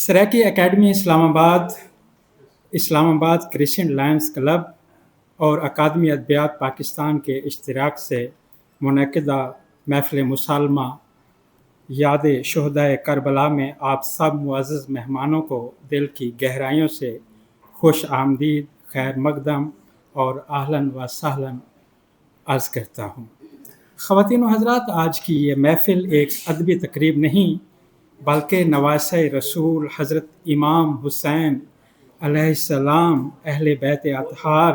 Saraiki academy اسلام آباد Christian lines club اور اکادمی ادبیات پاکستان کے اشتراک سے منعقدہ محفل مسالمہ یاد شہدائے کربلا میں آپ سب معزز مہمانوں کو دل کی گہرائیوں سے خوش آمدید، خیر مقدم اور اہلاً و سہلاً عرض کرتا ہوں۔ خواتین و حضرات، آج کی یہ محفل ایک ادبی تقریب نہیں بلکہ نواسۂ رسول حضرت امام حسین علیہ السلام، اہل بیت اطہار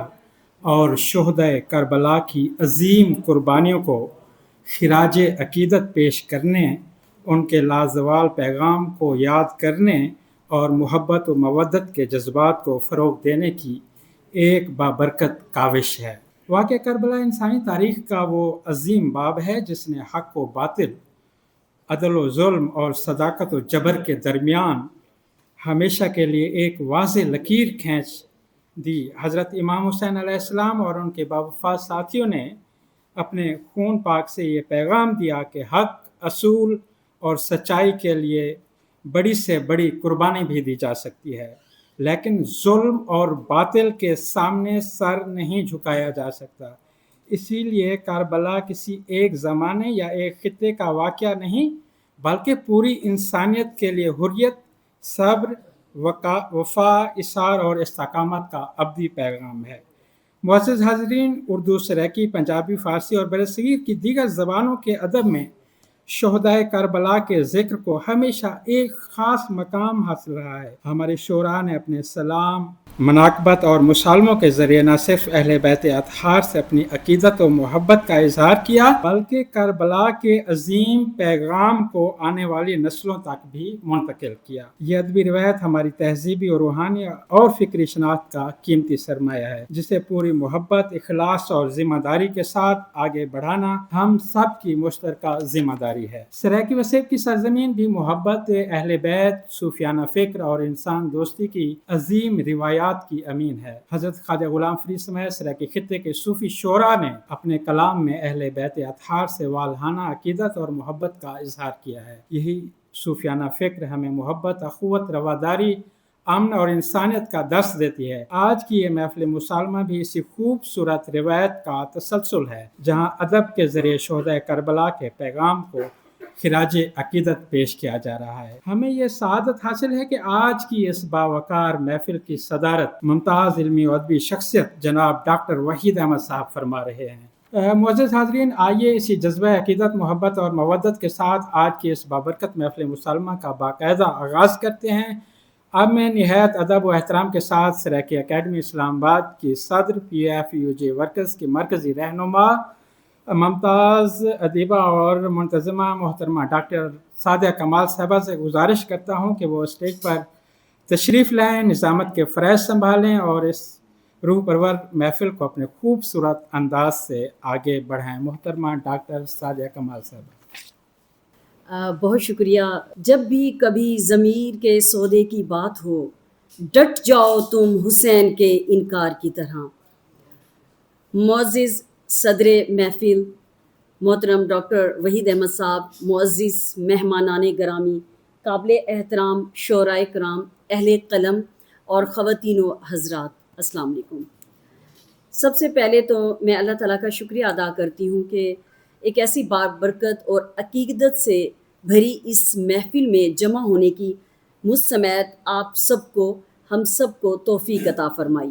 اور شہدائے کربلا کی عظیم قربانیوں کو خراج عقیدت پیش کرنے، ان کے لازوال پیغام کو یاد کرنے اور محبت و مودت کے جذبات کو فروغ دینے کی ایک بابرکت کاوش ہے۔ واقعہ کربلا انسانی تاریخ کا وہ عظیم باب ہے جس نے حق و باطل، عدل و ظلم اور صداقت و جبر کے درمیان ہمیشہ کے لیے ایک واضح لکیر کھینچ دی۔ حضرت امام حسین علیہ السلام اور ان کے باوفا ساتھیوں نے اپنے خون پاک سے یہ پیغام دیا کہ حق، اصول اور سچائی کے لیے بڑی سے بڑی قربانی بھی دی جا سکتی ہے، لیکن ظلم اور باطل کے سامنے سر نہیں جھکایا جا سکتا۔ اسی لیے کربلا کسی ایک زمانے یا ایک خطے کا واقعہ نہیں بلکہ پوری انسانیت کے لیے حریت، صبر، وفا، اصرار اور استقامت کا ابدی پیغام ہے۔ معزز حاضرین، اردو، سریکی، پنجابی، فارسی اور برصغیر کی دیگر زبانوں کے ادب میں شہدائے کربلا کے ذکر کو ہمیشہ ایک خاص مقام حاصل رہا ہے۔ ہمارے شعراء نے اپنے سلام، مناقبت اور مسالموں کے ذریعے نہ صرف اہل بیت اطہار سے اپنی عقیدت و محبت کا اظہار کیا بلکہ کربلا کے عظیم پیغام کو آنے والی نسلوں تک بھی منتقل کیا۔ یہ ادبی روایت ہماری تہذیبی اور روحانی اور فکری شناخت کا قیمتی سرمایہ ہے، جسے پوری محبت، اخلاص اور ذمہ داری کے ساتھ آگے بڑھانا ہم سب کی مشترکہ ذمہ داری ہے۔ سریکی وسیب کی سرزمین بھی محبت، اہل بیت، صوفیانہ فکر اور انسان دوستی کی عظیم روایات کی امین ہے۔ حضرت خواجہ غلام فرید سمیت سریکی خطے کے صوفی شعراء نے اپنے کلام میں اہل بیت اطہار سے والہانہ عقیدت اور محبت کا اظہار کیا ہے۔ یہی صوفیانہ فکر ہمیں محبت، اخوت، رواداری، امن اور انسانیت کا درس دیتی ہے۔ آج کی یہ محفل مسالمہ بھی اسی خوبصورت روایت کا تسلسل ہے، جہاں ادب کے ذریعے شہدائے کربلا کے پیغام کو خراج عقیدت پیش کیا جا رہا ہے۔ ہمیں یہ سعادت حاصل ہے کہ آج کی اس باوقار محفل کی صدارت ممتاز علمی و ادبی شخصیت جناب ڈاکٹر وحید احمد صاحب فرما رہے ہیں۔ معزز حاضرین، آئیے اسی جذبہ عقیدت، محبت اور مودت کے ساتھ آج کی اس بابرکت محفل مسالمہ کا باقاعدہ آغاز کرتے ہیں۔ اب میں نہایت ادب و احترام کے ساتھ سریکی اکیڈمی اسلام آباد کی صدر، PFUJ ورکرز کی مرکزی رہنما، ممتاز ادیبہ اور منتظمہ محترمہ ڈاکٹر سعدیہ کمال صاحبہ سے گزارش کرتا ہوں کہ وہ اسٹیج پر تشریف لائیں، نظامت کے فرائض سنبھالیں اور اس روح پرور محفل کو اپنے خوبصورت انداز سے آگے بڑھائیں۔ محترمہ ڈاکٹر سعدیہ کمال صاحبہ۔ بہت شکریہ۔ جب بھی کبھی ضمیر کے سودے کی بات ہو، ڈٹ جاؤ تم حسین کے انکار کی طرح۔ معزز صدر محفل محترم ڈاکٹر وحید احمد صاحب، معزز مہمانان گرامی، قابل احترام شعراء کرام، اہل قلم اور خواتین و حضرات، السلام علیکم۔ سب سے پہلے تو میں اللہ تعالیٰ کا شکریہ ادا کرتی ہوں کہ ایک ایسی بابرکت اور عقیدت سے بھری اس محفل میں جمع ہونے کی مجھ سمیت آپ سب کو، ہم سب کو توفیق عطا فرمائی۔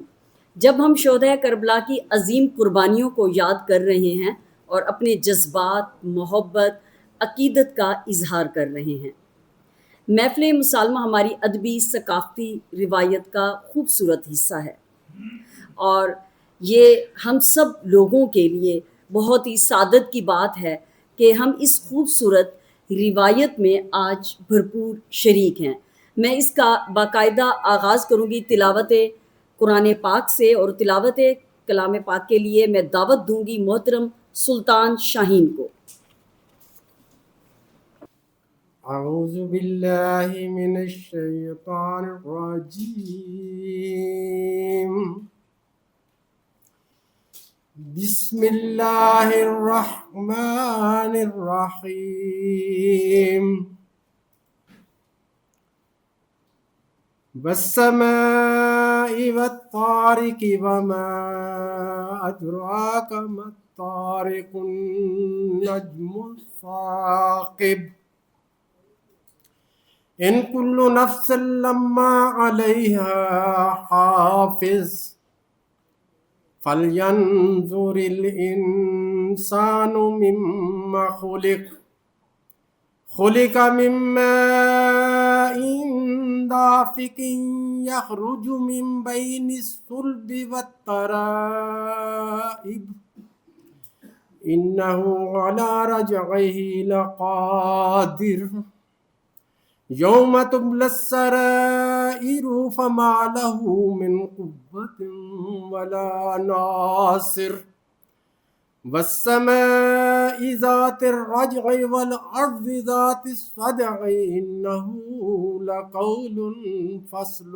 جب ہم شہدائے کربلا کی عظیم قربانیوں کو یاد کر رہے ہیں اور اپنے جذبات، محبت، عقیدت کا اظہار کر رہے ہیں، محفل مسالمہ ہماری ادبی ثقافتی روایت کا خوبصورت حصہ ہے، اور یہ ہم سب لوگوں کے لیے بہت ہی سعادت کی بات ہے کہ ہم اس خوبصورت روایت میں آج بھرپور شریک ہیں۔ میں اس کا باقاعدہ آغاز کروں گی تلاوت قرآن پاک سے، اور تلاوت کلام پاک کے لیے میں دعوت دوں گی محترم سلطان شاہین کو۔ اعوذ باللہ من الشیطان الرجیم، بسم اللہ الرحمن الرحیم۔ والسماء والطارق وما أدراك ما الطارق النجم الثاقب إن كل نفس لما عليها حافظ فلينظر الإنسان مما خلق من ماء دافق يخرج من بين الصلب والترائب إنه على رجعه لقادر يوم تبلى السرائر فما له من قوة ولا ناصر والسماء ذات الرجع والأرض ذات الصدع إنه لقول فصل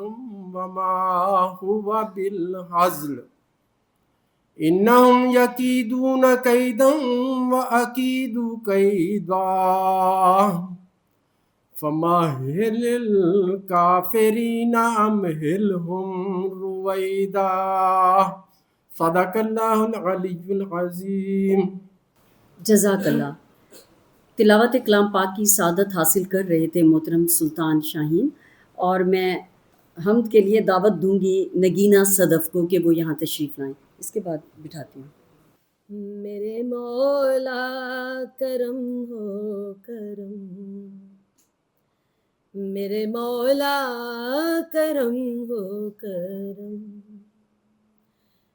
وما هو بالهزل إنهم يكيدون كيدا وأكيد كيدا فمهل الكافرين أمهلهم رويدا صدق اللہ العلی العظیم. جزاک اللہ. تلاوت کلام پاک کی سعادت حاصل کر رہے تھے محترم سلطان شاہین، اور میں حمد کے لیے دعوت دوں گی نگینہ صدف کو کہ وہ یہاں تشریف لائیں. اس کے بعد بٹھاتی ہوں. میرے مولا کرم ہو کرم، میرے مولا کرم ہو کرم،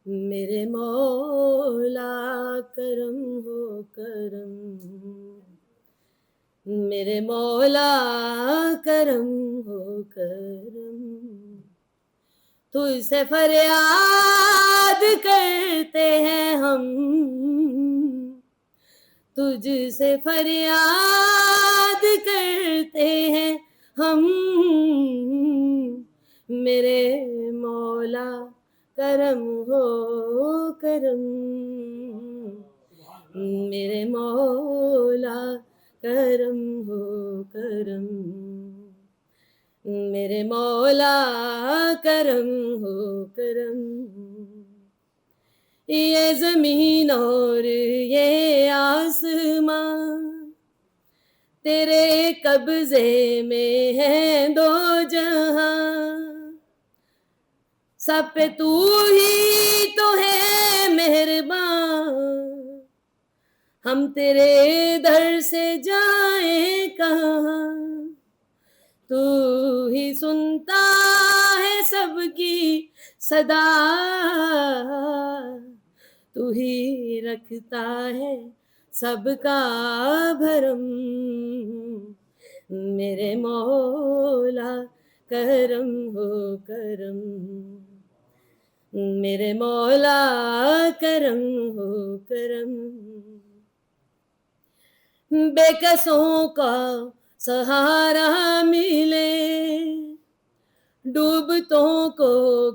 میرے مولا کرم ہو کرم، میرے مولا کرم ہو کرم. تجھ سے فریاد کرتے ہیں ہم، تجھ سے فریاد کرتے ہیں ہم، میرے مولا کرم ہو کرم، میرے مولا کرم ہو کرم، میرے مولا کرم ہو کرم. یہ زمین اور یہ آسمان تیرے قبضے میں ہیں دو جہاں، سب پہ تو ہی تو ہے مہربان، ہم تیرے در سے جائیں کہاں. تو ہی سنتا ہے سب کی صدا، تو ہی رکھتا ہے سب کا بھرم، میرے مولا کرم ہو کرم، میرے مولا کرم ہو کرم. بے کسوں کا سہارا ملے، ڈوبتوں کو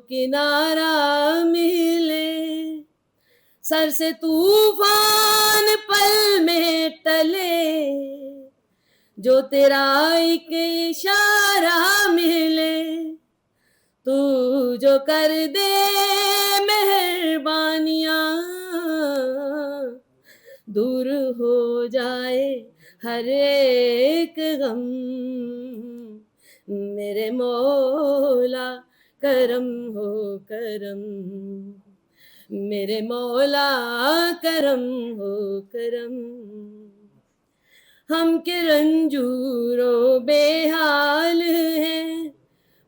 کنارہ ملے، سر سے طوفان پل میں ٹلے، جو تیرا ایک اشارہ ملے، تو جو کر دے مہربانیاں، دور ہو جائے ہر ایک غم، میرے مولا کرم ہو کرم، میرے مولا کرم ہو کرم. ہم کے رنجور و بے حال ہیں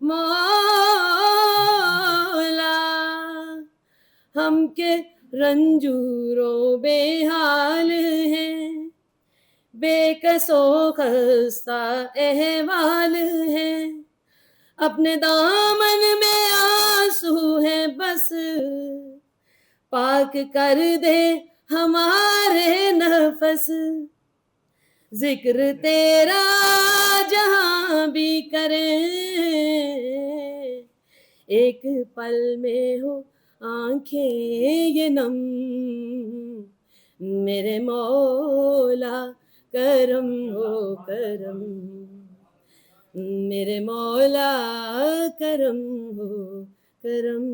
مولا، ہم کے رنجور و بے حال ہیں، بے کس و خستہ احوال ہیں، اپنے دامن میں آنسو ہیں بس، پاک کر دے ہمارے نفس، ذکر تیرا جہاں بھی کریں، ایک پل میں ہو آنکھیں یہ نم، میرے مولا کرم ہو کرم، میرے مولا کرم ہو کرم.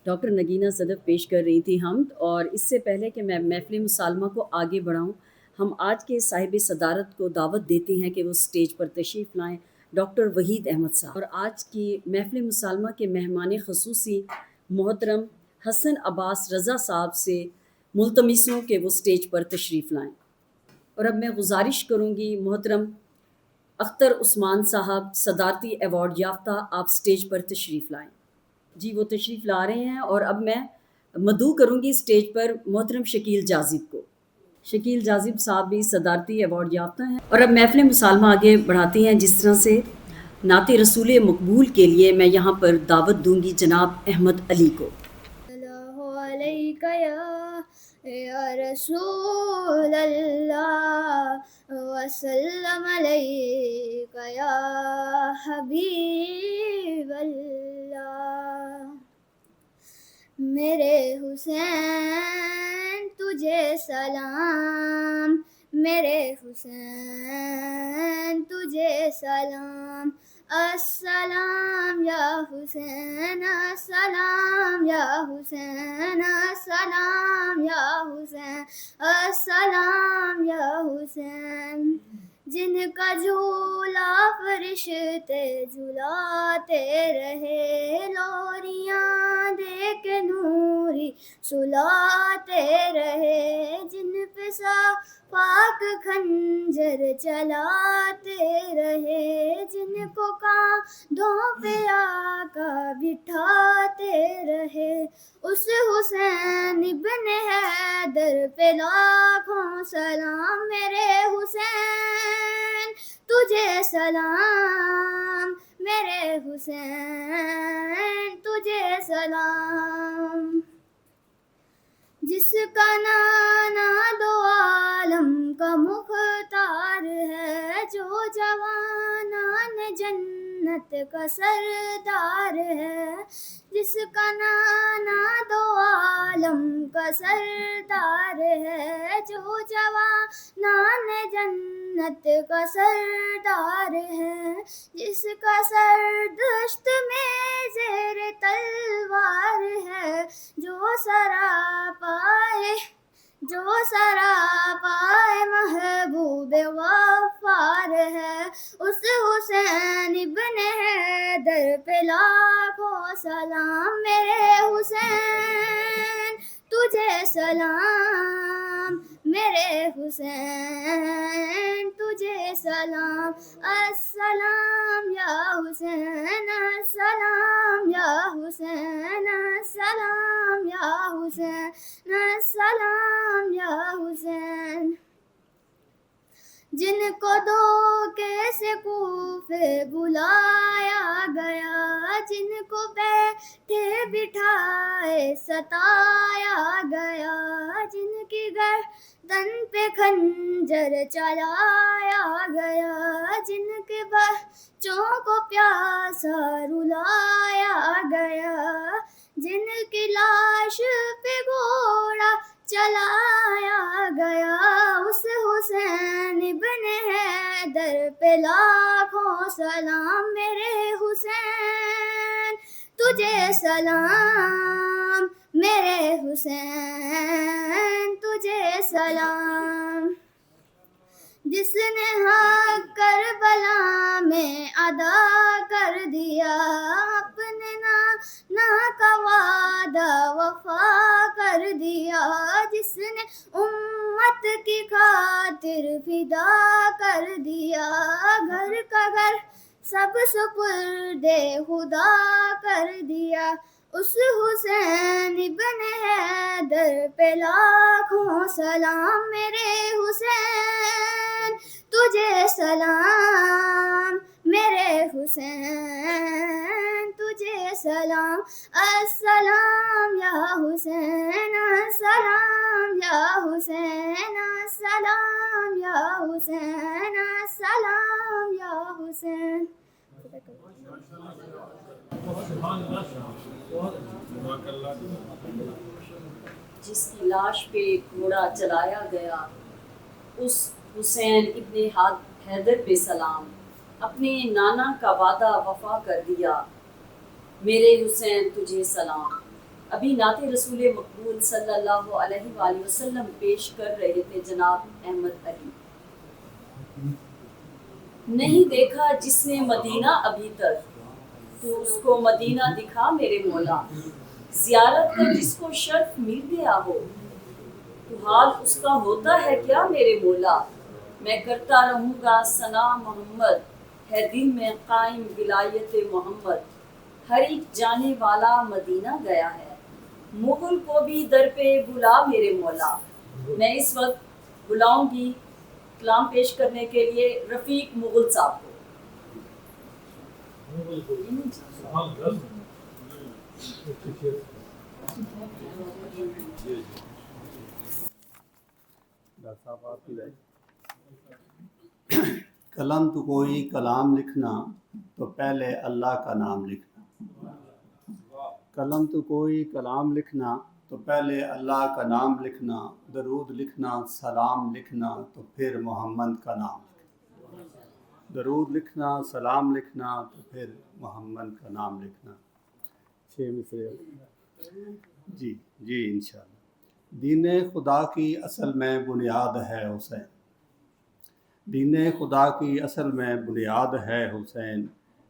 ڈاکٹر نگینہ صدف پیش کر رہی تھی حمد. اور اس سے پہلے کہ میں محفل مسالمہ کو آگے بڑھاؤں، ہم آج کے صاحب صدارت کو دعوت دیتے ہیں کہ وہ اسٹیج پر تشریف لائیں، ڈاکٹر وحید احمد صاحب. اور آج کی محفل مسالمہ کے مہمان خصوصی محترم حسن عباس رضا صاحب سے ملتمس ہوں کہ وہ اسٹیج پر تشریف لائیں. اور اب میں گزارش کروں گی محترم اختر عثمان صاحب صدارتی ایوارڈ یافتہ، آپ اسٹیج پر تشریف لائیں. جی وہ تشریف لا رہے ہیں. اور اب میں مدعو کروں گی اسٹیج پر محترم شکیل جاذب کو. شکیل جاذب صاحب بھی صدارتی ایوارڈ یافتہ ہیں. اور اب محفل مسالمہ آگے بڑھاتے ہیں. جس طرح سے نعت رسول مقبول کے لیے میں یہاں پر دعوت دوں گی جناب احمد علی کو. یا رسول اللہ وسلم علیک یا حبیب اللہ. میرے حسین تجھے سلام، میرے حسین تجھے سلام. السلام یا حسین، السلام یا حسین، السلام یا حسین، السلام یا حسین. جن کا جھولا فرشتے جھلاتے رہے، لوریاں دے کے نوری سلاتے رہے، جن پہ پاک خنجر چلاتے رہے، جن کو کاندھوں پہ آقا بٹھاتے رہے. اس حسین ابن حیدر پہ لاکھوں سلام. میرے حسین تجھے سلام، میرے حسین تجھے سلام. جس کا نانا دو عالم کا مختار ہے، جو جوانان جنت کا سردار ہے. جس کا نانا دو عالم کا سردار ہے، جو جوانان جنت کا سردار ہے. جس کا سر دشت میں زیر تلوار ہے، جو سراپائے محبوب غفار ہے. اس حسین ابن حیدر پہ لاکھوں سلام. میرے حسین تجھے سلام، میرے حسین تجھے سلام. السلام یا حسین، السلام یا حسین، السلام یا حسین، السلام یا حسین. جن کو دھوکے سے کوفے بلایا گیا، جن کو بیٹھے بٹھائے ستایا گیا، جن کی گردن پہ خنجر چلایا گیا، جن کے بچوں کو پیاسا رلایا گیا، جن کی لاش پہ گھوڑا چلایا گیا. اس حسین ابن حیدر پہ لاکھوں سلام. میرے حسین تجھے سلام، میرے حسین تجھے سلام. جس نے حق کربلا میں ادا کر دیا، اپنے نانا کا وعدہ وفا کر دیا، جس نے امت کی خاطر فدا کر دیا، گھر کا گھر سب سپرد خدا کر دیا. اس حسین ابن حیدر پہ لاکھوں سلام. میرے حسین تجھے سلام، میرے حسین تجھے سلام. السلام یا حسین، السلام یا حسین، السلام یا حسین، السلام یا حسین. جس کی لاش پہ گھوڑا چلایا گیا، اس حسین ابن حیدر پہ سلام، اپنے نانا کا وعدہ وفا کر دیا، میرے حسین تجھے سلام۔ ابھی نعت رسول مقبول صلی اللہ علیہ وآلہ وسلم پیش کر رہے تھے جناب احمد علی۔ نہیں دیکھا جس نے مدینہ ابھی تک، تو اس کو مدینہ دکھا میرے مولا، زیارت کا جس کو شرف مل گیا ہو، تو حال اس کا ہوتا ہے کیا میرے مولا، میں کرتا رہوں گا ثنا محمد، ہے دل میں قائم ولایت محمد، ہر ایک جانے والا مدینہ گیا ہے، مغل کو بھی در پہ بلا میرے مولا۔ میں اس وقت بلاؤں گی کلام پیش کرنے کے لیے رفیق مغل صاحب کو۔ قلم تو کوئی کلام لکھنا تو پہلے اللہ کا نام لکھنا، قلم تو کوئی کلام لکھنا تو پہلے اللہ کا نام لکھنا، درود لکھنا سلام لکھنا تو پھر محمد کا نام لکھنا، درود لکھنا سلام لکھنا تو پھر محمد کا نام لکھنا۔ 6 مصرے جی انشاءاللہ۔ دین خدا کی اصل میں بنیاد ہے حسین، دین خدا کی اصل میں بنیاد ہے حسین،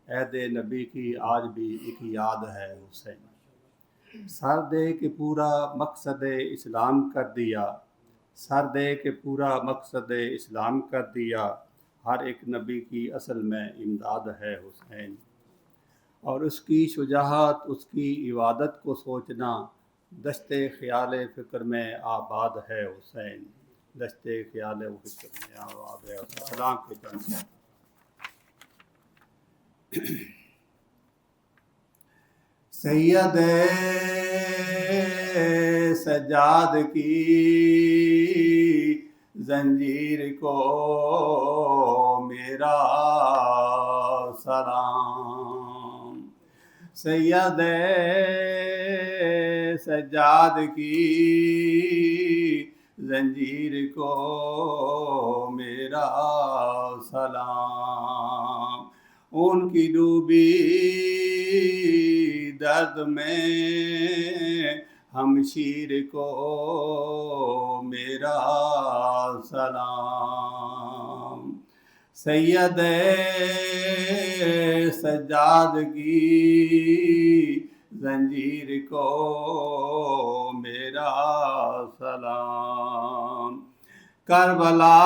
عہد نبی کی آج بھی ایک یاد ہے حسین، سر دے کے پورا مقصد اسلام کر دیا، سر دے کے پورا مقصد اسلام کر دیا، ہر ایک نبی کی اصل میں امداد ہے حسین، اور اس کی شجاعت اس کی عبادت کو سوچنا، دشت خیال فکر میں آباد ہے حسین، دشت خیال و فکر میں آباد ہے حسین۔ سلام کے چند سید سجاد کی زنجیر کو میرا سلام، سید سجاد کی زنجیر کو میرا سلام، ان کی ڈوبی درد میں ہمشیر کو میرا سلام، سید سجاد کی زنجیر کو میرا سلام، کربلا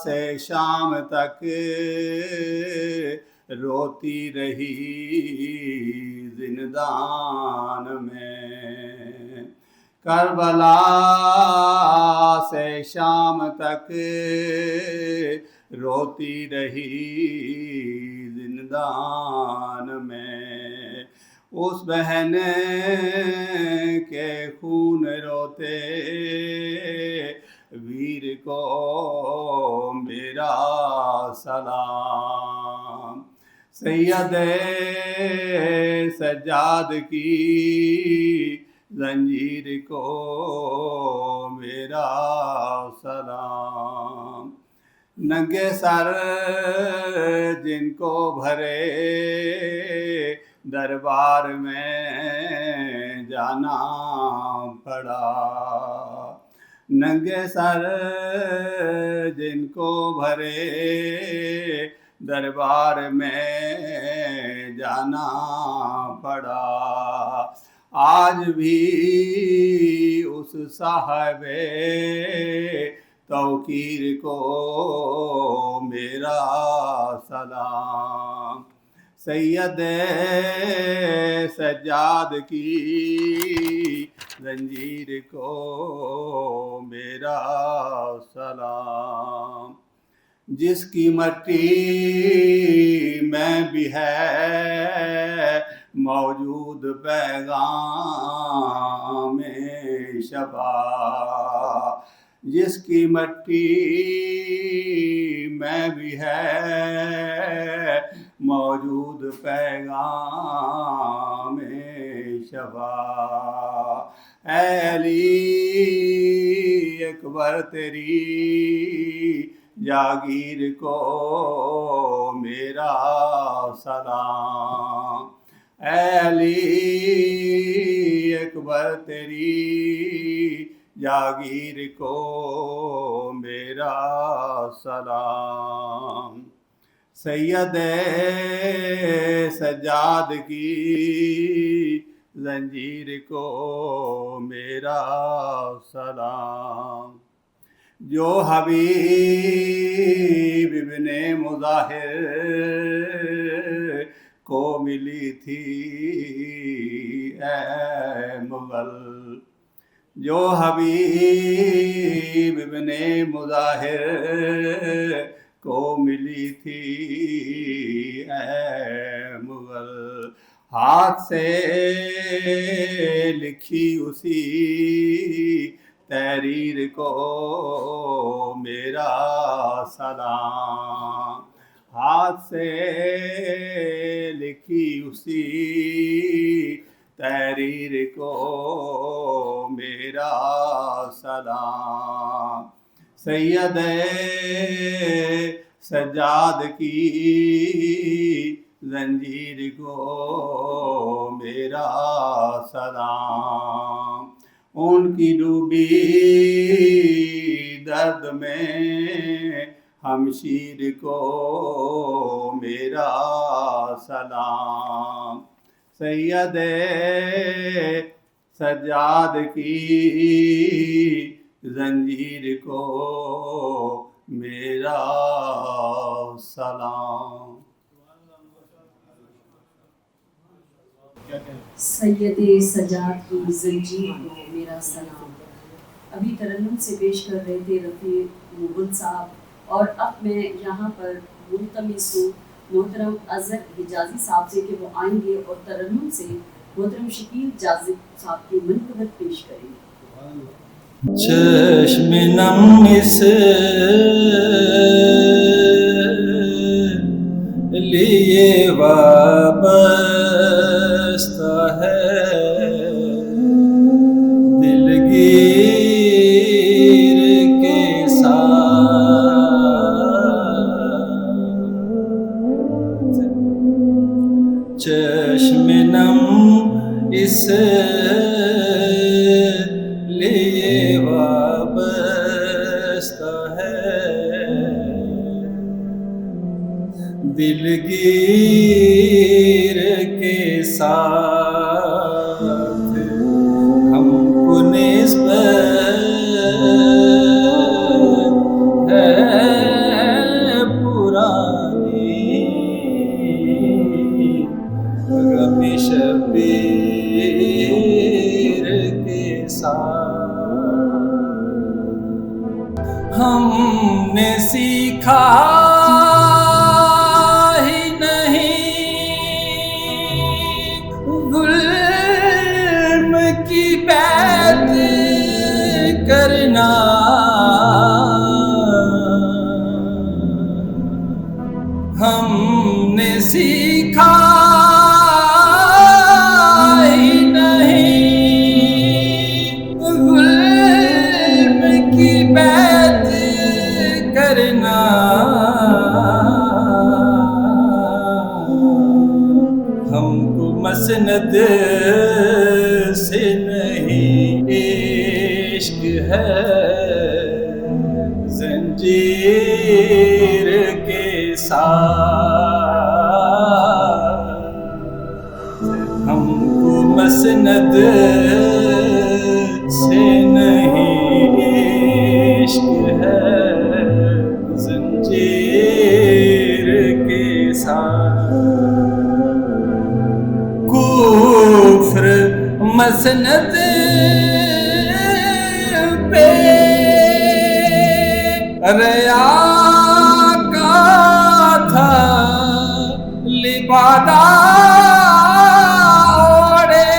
سے شام تک روتی رہی زندان میں، کربلا سے شام تک روتی رہی زندان میں، اس بہن کے خون روتے ویر کو میرا سلام، سید سجاد کی زنجیر کو میرا سلام، ننگے سر جن کو بھرے دربار میں جانا پڑا، ننگے سر جن کو بھرے دربار میں جانا پڑا، آج بھی اس صاحب توقیر کو میرا سلام، سید سجاد کی زنجیر کو میرا سلام، جس کی مٹی میں بھی ہے موجود پیغام شفا، جس کی مٹی میں بھی ہے موجود پیغام شفا، اے علی اکبر تیری جاگیر کو میرا سلام، اے علی اکبر تیری جاگیر کو میرا سلام، سید سجاد کی زنجیر کو میرا سلام، جو حبیب ابن مظاہر کو ملی تھی اے مغل، جو حبیب ابن مظاہر کو ملی تھی اے مغل، ہاتھ سے لکھی اسی تحریر کو میرا سلام، ہاتھ سے لکھی اسی تحریر کو میرا سلام، سید سجاد کی زنجیر کو میرا سلام، ان کی ڈوبی درد میں ہمشیر کو میرا سلام، سید سجاد کی زنجیر کو میرا سلام۔ سید سجاد کی زنجیر کو میرا سلام۔ ابھی ترنم سے پیش کر رہے تھے رفیع مغل صاحب، اور اب میں یہاں پر ملتمس ہوں محترم اظہر حجازی صاحب سے کہ وہ آئیں گے اور ترنم سے محترم شکیل جاذب صاحب کی منقبت پیش کریں گے۔ چشم نم اس لیے وابستہ ہے دلگیر کے ساتھ، چشم نم اس لیے وابستہ ہے دلگیر کے ساتھ، ہم کو نسبت ہے پرانی غم شبیر کے ساتھ، ہم نے سیکھا ہی نہیں ظلم کی بیعت کرنا، ہم نے سیکھا ہی نہیں ظلم کی بیعت کرنا، ہم کو مسند سے نہیں عشق ہے زنجیر کے ساتھ، ہم کو مسند سے نہیں عشق ہے زنجیر کے ساتھ، کفر مسند پہ ریا کا تھا لبادہ اوڑے،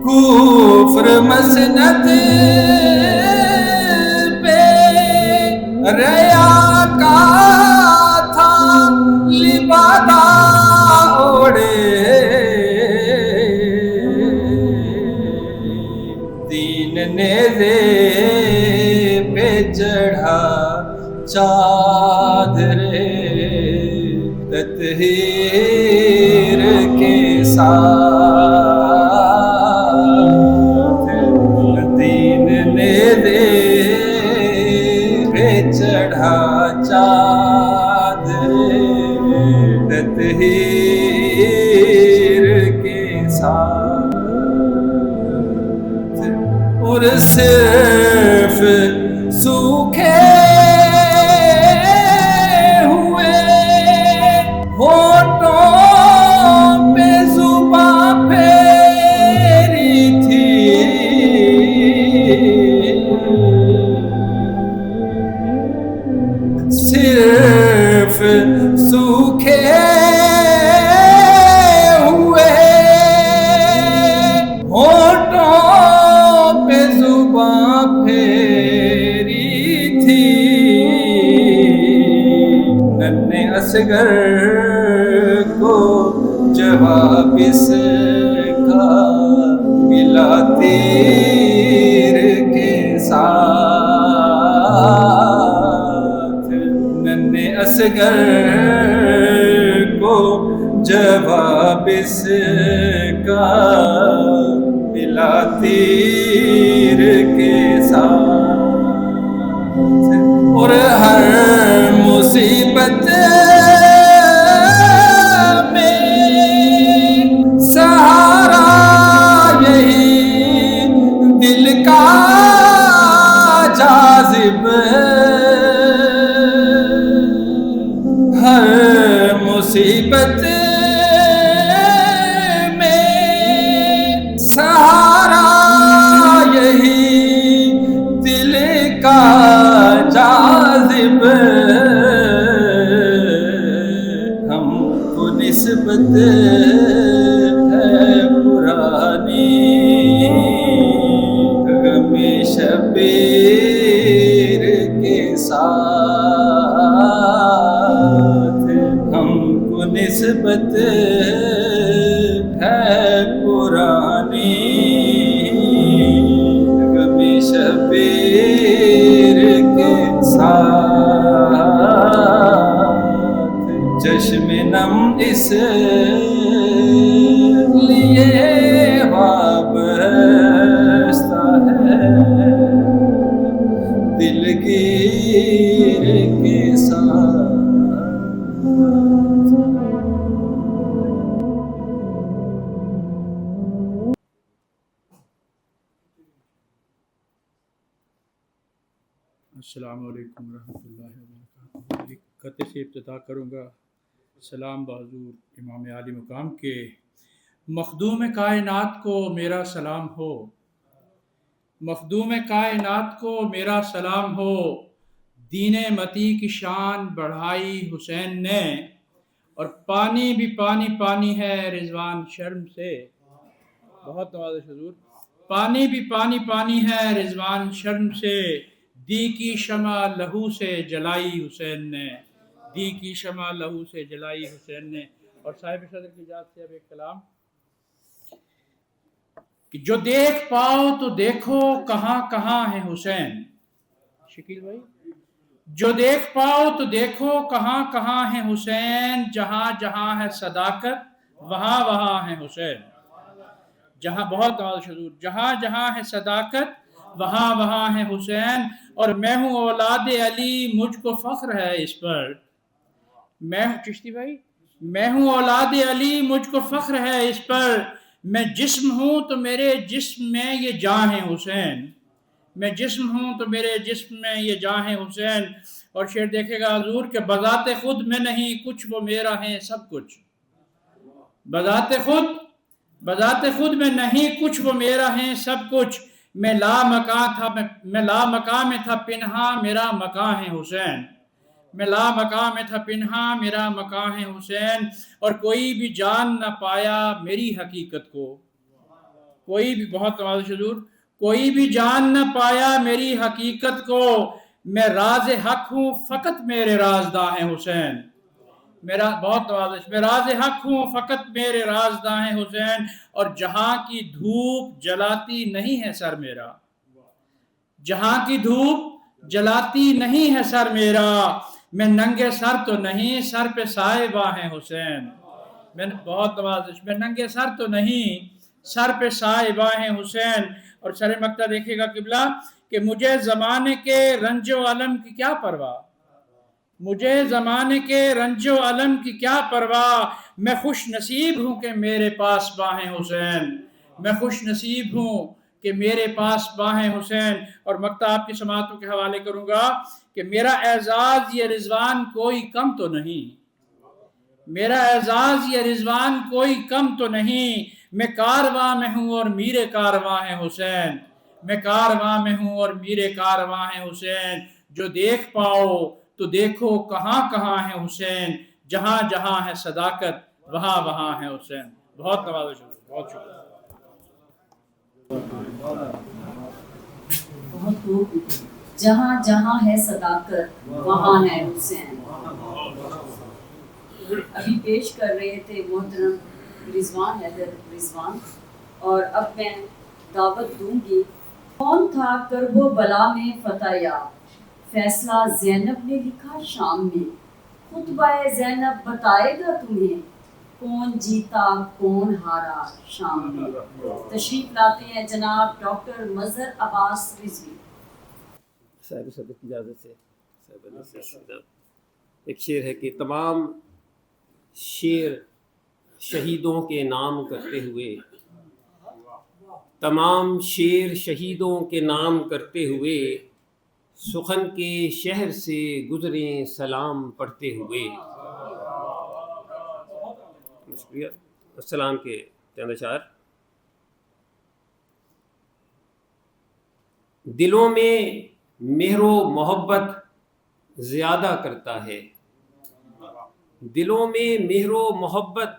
کفر مسند پہ ریا کا تھا لبادہ اوڑے، نیزے پہ چڑھا چادر تطہیر کے ساتھ، تین نیزے پہ چڑھا چادر تطہیر کے ساتھ، اور صرف سوکھے ہوئے ہونٹوں پہ زباں پھیری تھی، صرف سوکھے ہوئے ہونٹوں پہ زباں پھیری تھی، ننھے اصغر کو جواب اس کا ملا تیر کے ساتھ، ننھے اصغر کو جواب اس کا ملا تیر کے ساتھ، اور ہر مصیبت میں سہارا یہی دل کا جاذب، ہر مصیبت میں سہارا یہی دل کا جاذب، ہم کو نسبت ہے پرانی غم شبیر کے ساتھ، ہم کو نسبت ہے پرانی غم شبیر کے ساتھ، چشم نم اس لیے وابستہ ہے دلگیر کے ساتھ۔ السلام علیکم ورحمۃ اللہ وبرکاتہ۔ ایک خطے سے ابتدا کروں گا۔ سلام بحضور امام عالی مقام کے مخدوم کائنات کو میرا سلام ہو، مخدوم کائنات کو میرا سلام ہو، دین متی کی شان بڑھائی حسین نے، اور پانی بھی پانی پانی ہے رضوان شرم سے، بہت نوازش حضور، پانی بھی پانی پانی ہے رضوان شرم سے، دی کی شمع لہو سے جلائی حسین نے، دی کی شمع لہو سے جلائی حسین نے۔ اور صاحب صدر کی ذات سے اب ایک کلام کہ جو دیکھ پاؤ تو دیکھو کہاں کہاں ہے حسین، شکیل بھائی، جو دیکھ پاؤ تو دیکھو کہاں کہاں ہے حسین، جہاں جہاں ہے صداقت وہاں وہاں ہے حسین، جہاں بہت نوازش حضور، جہاں جہاں ہے صداقت وہاں وہاں ہے حسین، اور میں ہوں اولاد علی مجھ کو فخر ہے اس پر، میں چشتی بھائی، میں ہوں اولاد علی مجھ کو فخر ہے اس پر، میں جسم ہوں تو میرے جسم میں یہ جاں ہے حسین، میں جسم ہوں تو میرے جسم میں یہ جاں ہے حسین۔ اور شعر دیکھے گا حضور کہ بذات خود میں نہیں کچھ وہ میرا ہے سب کچھ، بذات خود میں نہیں کچھ وہ میرا ہے سب کچھ، میں لامکاں میں تھا پنہاں میرا مکاں ہے حسین، میں لامکاں میں تھا پنہاں میرا مکاں ہے حسین، اور کوئی بھی جان نہ پایا میری حقیقت کو، کوئی بھی بہت نوازش حضور، کوئی بھی جان نہ پایا میری حقیقت کو، میں راز حق ہوں فقط میرے رازداں ہیں حسین، میرا بہت نوازش، میں راز حق ہوں فقط میرے رازداں ہیں حسین، اور جہاں کی دھوپ جلاتی نہیں ہے سر میرا، جہاں کی دھوپ جلاتی نہیں ہے سر میرا، میں ننگے سر تو نہیں، سر پہ صاحبہ ہیں حسین، میں بہت نوازش، میں ننگے سر تو نہیں، سر پہ صاحبہ ہیں حسین۔ اور سر مقطع دیکھے گا قبلہ کہ مجھے زمانے کے رنج و علم کی کیا پرواہ، مجھے زمانے کے رنج و علم کی کیا پرواہ، میں خوش نصیب ہوں کہ میرے پاس باہیں حسین، میں خوش نصیب ہوں کہ میرے پاس باہیں حسین۔ اور مقطع آپ کی سماعتوں کے حوالے کروں گا کہ میرا اعزاز یہ رضوان کوئی کم تو نہیں، میرا اعزاز یہ رضوان کوئی کم تو نہیں، میں کارواں میں ہوں اور میرے کارواں ہیں حسین، میں کارواں میں ہوں اور میرے کارواں ہیں حسین۔ جو دیکھ پاؤ تو دیکھو کہاں کہاں ہے حسین، جہاں جہاں ہے صداقت وہاں وہاں ہے حسین۔ بہت نوازش، بہت شکریہ۔ بہت خوب، جہاں جہاں ہے صداقت وہاں ہے حسین۔ ابھی پیش کر رہے تھے محترم رضوان حیدر رضوان، اور اب میں دعوت دوں گی۔ کون تھا کرب و بلا میں فتح یاب، فیصلہ زینب نے لکھا شام میں، خطبہ زینب بتائے گا تمہیں، کون جیتا کون ہارا شام میں۔ تشریف لاتے ہیں جناب ڈاکٹر مظہر عباس رضوی۔ صاحب صدر کی اجازت سے ایک شعر ہے کہ تمام شعر شہیدوں کے نام کرتے ہوئے، تمام شعر شہیدوں کے نام کرتے ہوئے، سخن کے شہر سے گزریں سلام پڑھتے ہوئے۔ شکریہ۔ السلام کے چند اشعار۔ دلوں میں مہر و محبت زیادہ کرتا ہے، دلوں میں مہر و محبت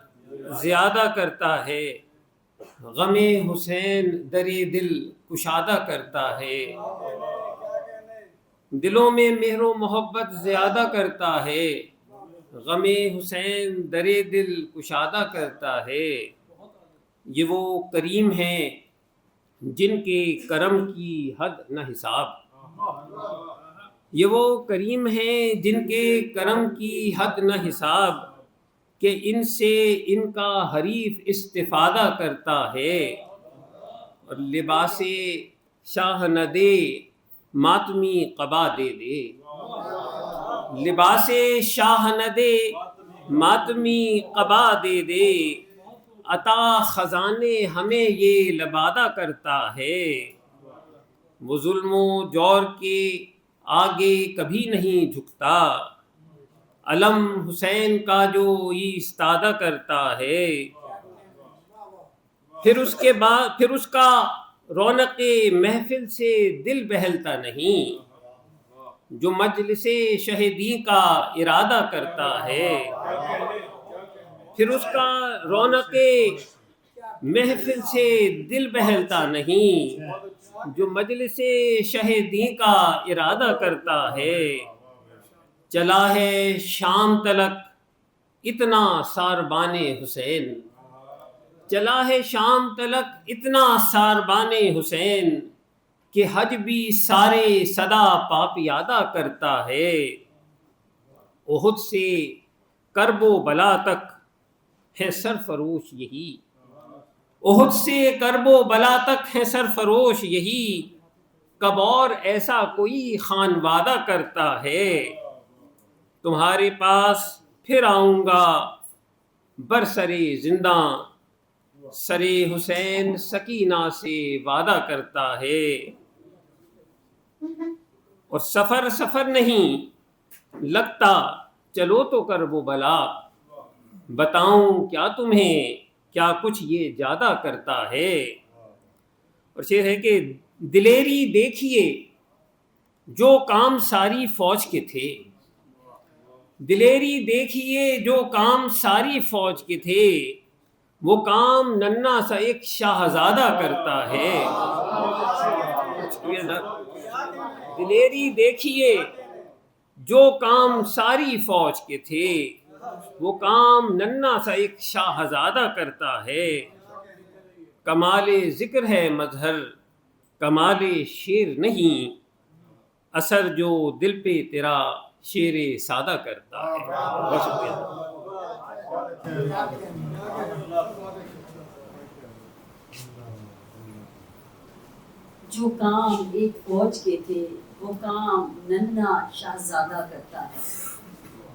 زیادہ کرتا ہے، غم حسین در دل کشادہ کرتا ہے، دلوں میں مہر و محبت زیادہ کرتا ہے، غم حسین در دل کشادہ کرتا ہے۔ یہ وہ کریم ہیں جن کے کرم کی حد نہ حساب، یہ وہ کریم ہیں جن کے کرم کی حد نہ حساب، کہ ان سے ان کا حریف استفادہ کرتا ہے۔ اور لباس شاہ نہ دے ماتمی قبا دے دے، لباس شاہ نہ دے ماتمی قبا دے دے، عطا خزانے ہمیں یہ لبادہ کرتا ہے۔ وہ ظلم و جور کے آگے کبھی نہیں جھکتا، علم حسین کا جو ایستادہ کرتا ہے۔ پھر اس کا رونق محفل سے دل بہلتا نہیں، جو مجلس شہیدی کا ارادہ کرتا ہے۔ پھر اس کا رونق محفل سے دل بہلتا نہیں، جو مجلس شہیدی کا ارادہ کرتا ہے۔ چلا ہے شام تلک اتنا ساربان حسین، چلا ہے شام تلک اتنا ساربان حسین، کہ حج بھی سارے صدا پاپ یادہ کرتا ہے۔ احد سے کرب و بلا تک ہے سرفروش یہی، احد سے کرب و بلا تک ہے سرفروش یہی، کب اور ایسا کوئی خان وعدہ کرتا ہے۔ تمہارے پاس پھر آؤں گا برسرے زنداں، سرے حسین سکینہ سے وعدہ کرتا ہے۔ اور سفر سفر نہیں لگتا چلو تو کرب و بلا، بتاؤں کیا تمہیں کیا کچھ یہ زیادہ کرتا ہے۔ اور شعر ہے کہ دلیری دیکھیے جو کام ساری فوج کے تھے، دلیری دیکھیے جو کام ساری فوج کے تھے، وہ کام ننھا سا ایک شاہزادہ کرتا ہے۔ دلیری دیکھیے جو کام ساری فوج کے تھے، وہ کام ننھا سا ایک شاہزادہ کرتا ہے۔ کمال ذکر ہے مظہر کمال شیر نہیں، اثر جو دل پہ تیرا شیر سادہ کرتا ہے۔ بہت شکریہ۔ جو کام ایک فوج کے تھے وہ کام ننھا شہزادہ کرتا ہے۔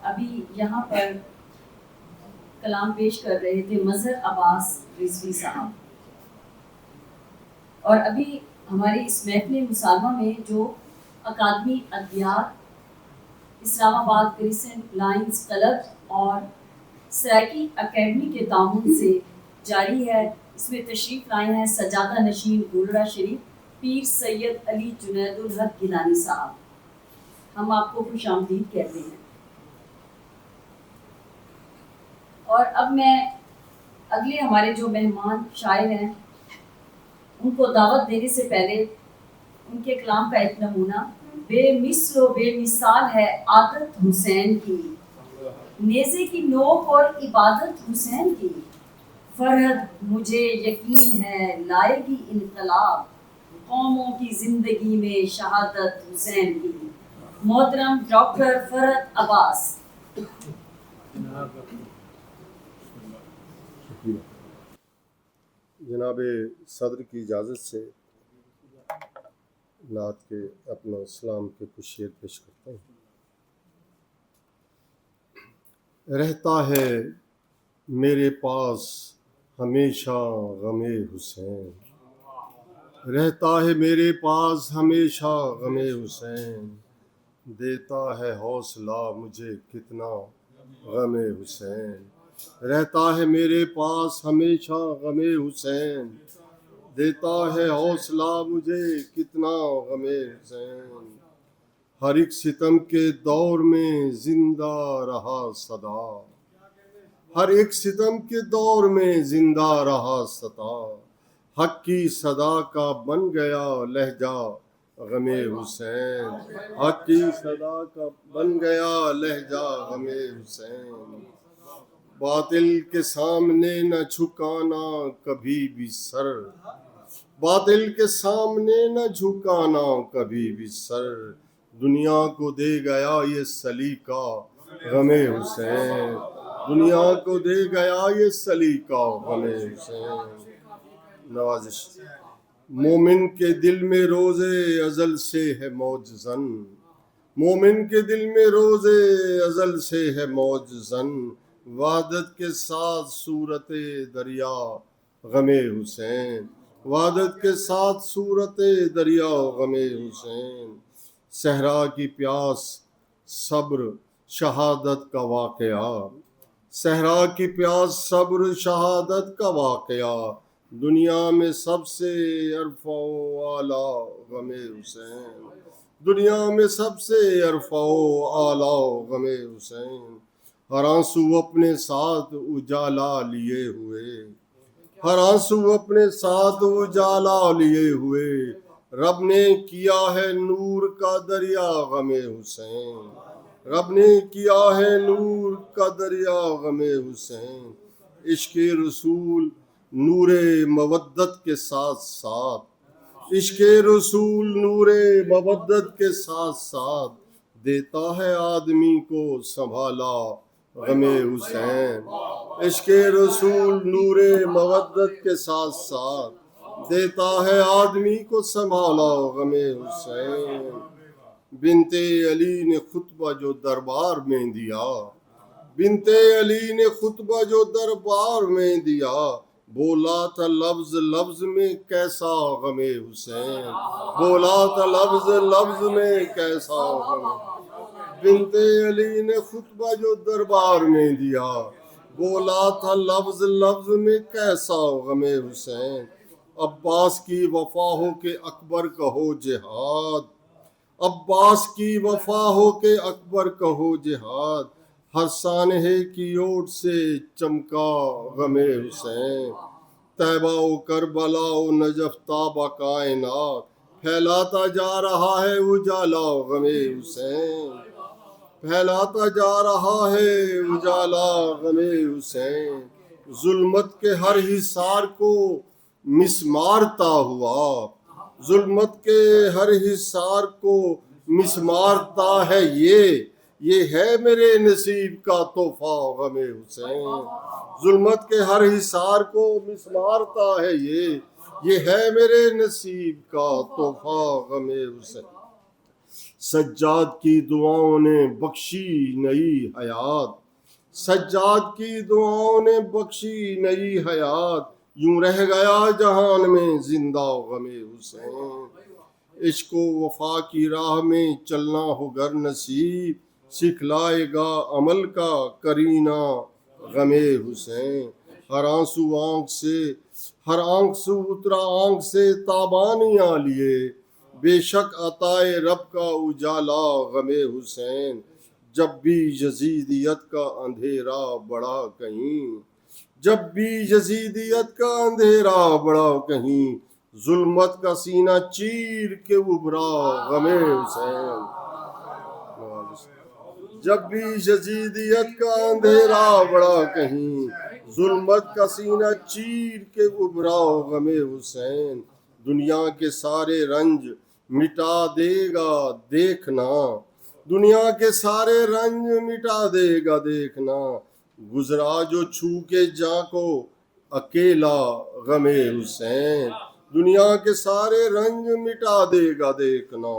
ابھی یہاں پر کلام پیش کر رہے تھے مظہر عباس رضوی صاحب، اور ابھی ہماری اس محفل مصالحہ میں جو اکادمی ادبیات اسلام آباد کرسچن لائنز کلب اور سرائکی اکیڈمی کے تعاون سے جاری ہے، اس میں تشریف لائے ہیں سجادہ نشین گولڑا شریف پیر سید علی جنید الحق گیلانی صاحب۔ ہم آپ کو خوش آمدید کہتے ہیں۔ اور اب میں اگلے ہمارے جو مہمان شاعر ہیں ان کو دعوت دینے سے پہلے ان کے کلام کا ایک نمونہ۔ بے مثل و بے مثال ہے عادت حسین کی، نیزے کی نوک اور عبادت حسین کی، فرحت مجھے یقین ہے لائے گی انقلاب، قوموں کی زندگی میں شہادت حسین کی۔ محترم ڈاکٹر فرحت عباس۔ جناب صدر کی اجازت سے نعت کے اپنا اسلام کے کچھ شعر پیش کرتا ہوں۔ رہتا ہے میرے پاس ہمیشہ غم حسین، رہتا ہے میرے پاس ہمیشہ غم حسین، دیتا ہے حوصلہ مجھے کتنا غم حسین، رہتا ہے میرے پاس ہمیشہ غم حسین، دیتا ہے حوصلہ مجھے کتنا غم حسین، ہر ایک ستم کے دور میں زندہ رہا صدا، ہر ایک ستم کے دور میں زندہ رہا صدا، حق کی صدا کا بن گیا لہجہ غم حسین، حق کی صدا کا بن گیا لہجہ غم حسین، باطل کے سامنے نہ جھکانا کبھی بھی سر، باطل کے سامنے نہ جھکانا کبھی بھی سر، دنیا کو دے گیا یہ سلیقہ غم حسین، دنیا کو دے گیا یہ سلیقہ غم حسین۔ نوازش۔ مومن کے دل میں روز ازل سے ہے موج زن، مومن کے دل میں روز ازل سے ہے موج زن، وحدت کے ساتھ صورت دریا غم حسین، وحدت کے ساتھ صورت دریا غم حسین، صحرا کی پیاس صبر شہادت کا واقعہ، صحرا کی پیاس صبر شہادت کا واقعہ، دنیا میں سب سے عرفہ و اعلیٰ غم حسین، دنیا میں سب سے عرفہ و اعلیٰ غم حسین، ہر آنسو اپنے ساتھ اجالا لیے ہوئے، ہر آنسو اپنے ساتھ اجالا لیے ہوئے، رب نے کیا ہے نور کا دریا غم حسین، رب نے کیا ہے نور کا دریا غم حسین، عشق رسول نور مودت کے ساتھ ساتھ، عشق رسول نور مودت کے ساتھ ساتھ، دیتا ہے آدمی کو سنبھالا غم حسین، عشق رسول نور مودت کے ساتھ ساتھ، دیتا ہے آدمی کو سنبھالا غم حسین، بنت علی نے خطبہ جو دربار میں دیا، بنت علی نے خطبہ جو دربار میں دیا، بولا تھا لفظ لفظ میں کیسا غم حسین، بولا تھا لفظ لفظ میں کیسا غم، بنت علی نے خطبہ جو دربار میں دیا، بولا تھا لفظ لفظ میں کیسا غم حسین، عباس کی وفا ہو کے اکبر کہو جہاد، عباس کی وفا ہو کے اکبر کہو جہاد، ہر سانحے کی اوٹ سے چمکا غم حسین، طیبہ و کربلا و نجف تابہ کائنات، پھیلاتا جا رہا ہے اجالا غم حسین، پھیلاتا جا رہا ہے اجالا غم حسین، ظلمت کے ہر حصار کو مسمارتا ہوا، ظلمت کے ہر حصار کو مسمارتا ہے یہ ہے میرے نصیب کا تحفہ غم حسین. ظلمت کے ہر حصار کو مسمارتا ہے یہ ہے میرے نصیب کا تحفہ غم حسین. سجاد کی دعاؤں نے بخشی نئی حیات، سجاد کی دعاؤں نے بخشی نئی حیات، یوں رہ گیا جہان میں زندہ غم حسین. عشق و وفا کی راہ میں چلنا ہو گر نصیب، سکھلائے گا عمل کا کرینہ غم حسین. ہر آنکھ سے اترا آنکھ سے تابانیاں لیے، بے شک عطائے رب کا اجالا غم حسین. جب بھی یزیدیت کا اندھیرا بڑھا کہیں، جب بھی یزیدیت کا اندھیرا بڑھا کہیں، ظلمت کا سینہ چیر کے ابھرا غم حسین. جب بھی یزیدیت کا اندھیرا بڑھا کہیں، ظلمت کا سینہ چیر کے ابھرا غم حسین. دنیا کے سارے رنج مٹا دے گا دیکھنا، دنیا کے سارے رنج مٹا دے گا دیکھنا، گزرا جو چھو کے جاں کو اکیلا غم حسین. دنیا کے سارے رنج مٹا دے گا دیکھنا،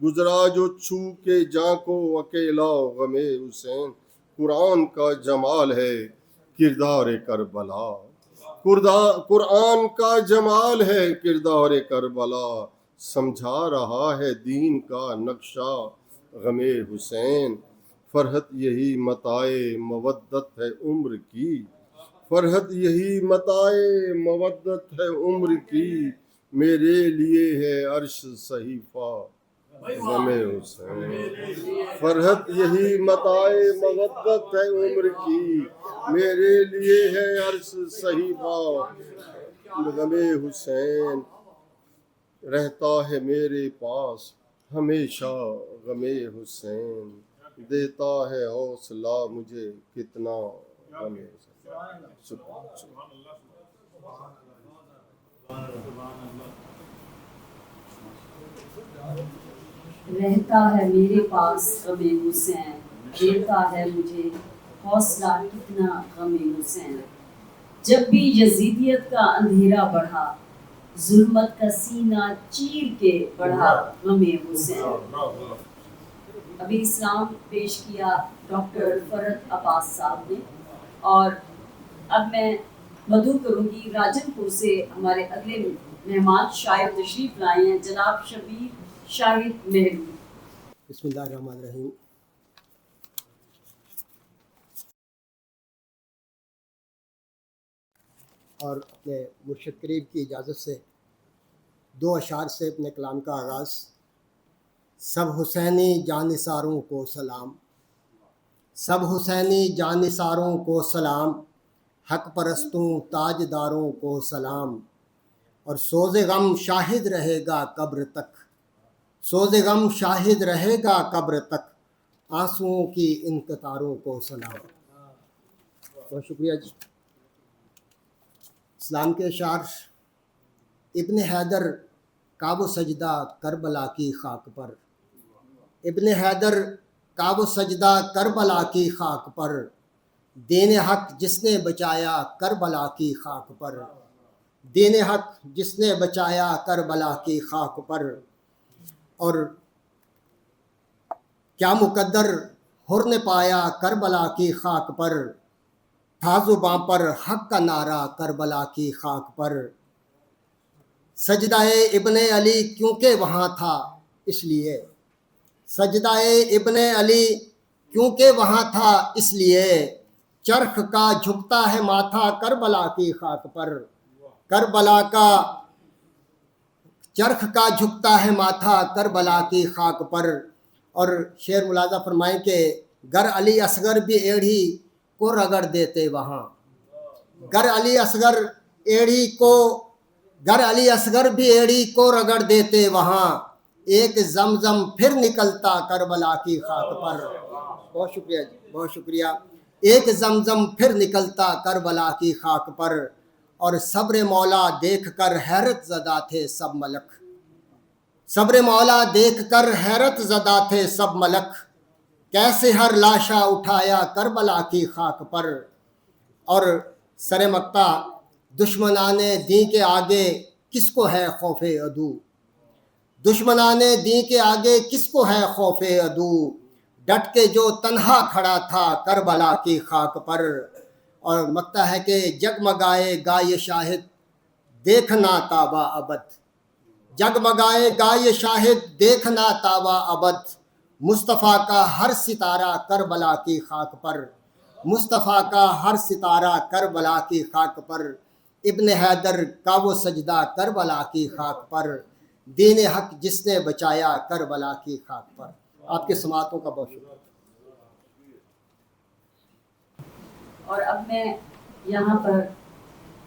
گزرا جو چھو کے جاں کو اکیلا غم حسین. قرآن کا جمال ہے کردار کربلا، قرآن کا جمال ہے کردار کربلا، سمجھا رہا ہے دین کا نقشہ غم حسین. فرحت یہی متاع مودت ہے عمر کی، فرحت یہی متاع مودت ہے عمر کی، میرے لیے ہے عرش صحیفہ غم حسین. فرحت یہی متاع مودت ہے عمر کی، میرے لیے ہے عرش صحیفہ غم حسین. رہتا ہے میرے پاس ہمیشہ غم حسین، دیتا ہے حوصلہ مجھے کتنا غم حسین. رہتا ہے میرے پاس غم حسین، دیتا ہے مجھے حوصلہ کتنا غم حسین. جب بھی یزیدیت کا اندھیرا بڑھا، ظلمت کا سینہ چیر کے بڑھا غم حسین. ابھی اسلام پیش کیا ڈاکٹر فرحت عباس صاحب نے، اور اب میں مدعو کروں گی راجن پور سے ہمارے اگلے مہمان شاعر تشریف لائے ہیں جناب شبیر شاہد مہروی. بسم اللہ الرحمن الرحیم. اور اپنے مرشد قریب کی اجازت سے دو اشعار سے اپنے کلام کا آغاز. سب حسینی جانثاروں کو سلام، سب حسینی جانثاروں کو سلام، حق پرستوں تاجداروں کو سلام. اور سوز غم شاہد رہے گا قبر تک، سوز غم شاہد رہے گا قبر تک، آنسوؤں کی ان قطاروں کو سلام. بہت شکریہ جی. اسلام کے اشعار. ابن حیدر کعب و سجدہ کربلا کی خاک پر، ابن حیدر کعب و سجدہ کربلا کی خاک پر، دین حق جس نے بچایا کربلا کی خاک پر، دین حق جس نے بچایا کربلا کی خاک پر. اور کیا مقدر حر نے پایا کربلا کی خاک پر، تھا زباں پر حق کا نعرہ کربلا کی خاک پر. سجدہ ابن علی کیونکہ وہاں تھا اس لیے، سجدہ ابن علی کیونکہ وہاں تھا اس لیے، چرخ کا جھکتا ہے ماتھا کربلا کی خاک پر، کربلا کا چرخ کا جھکتا ہے ماتھا کربلا کی خاک پر. اور شعر ملاحظہ فرمائیں کہ گر علی اصغر بھی ایڑھی کو رگڑ دیتے وہاں، گر علی اصغر ایڑھی کو، گر علی اصغر بھی ایڑھی کو رگڑ دیتے وہاں، ایک زمزم پھر نکلتا کربلا کی خاک پر. بہت شکریہ جی، بہت شکریہ. ایک زمزم پھر نکلتا کربلا کی خاک پر. اور صبر مولا دیکھ کر حیرت زدہ تھے سب ملک، صبر مولا دیکھ کر حیرت زدہ تھے سب ملک، کیسے ہر لاشا اٹھایا کربلا کی خاک پر۔ اور سر مقطع، دشمنان دین کے آگے کس کو ہے خوف عدو، دشمنان دین کے آگے کس کو ہے خوف عدو، ڈٹ کے جو تنہا کھڑا تھا کربلا کی خاک پر۔ اور مقطع ہے کہ جگمگائے گا یہ شاہد دیکھنا تابا ابد، جگمگائے گا یہ شاہد دیکھنا تابا ابد، مصطفیٰ کا ہر ستارہ کربلا کی خاک پر، مصطفیٰ کا ہر ستارہ کربلا کی خاک پر، ابن حیدر کا وہ سجدہ کربلا کی خاک پر، دین حق جس نے بچایا کربلا کی خاک پر۔ آپ کے سماعتوں کا بہت شکریہ۔ اور اب میں یہاں پر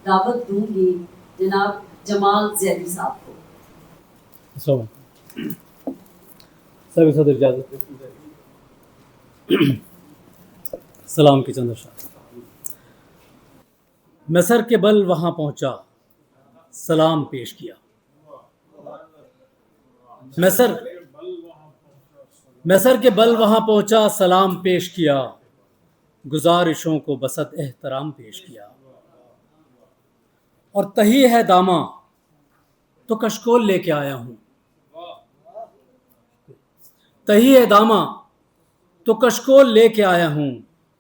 دعوت دوں گی جناب جمال زیدی صاحب کو۔ سب صدر اجازت، سلام کی چند اشعار۔ میں سر کے بل وہاں پہنچا سلام پیش کیا، میں سر کے بل وہاں پہنچا سلام پیش کیا، گزارشوں کو بسط احترام پیش کیا، اور تہی ہے داماں تو کشکول لے کے آیا ہوں، تہی ہے داماں تو کشکول لے کے آیا ہوں،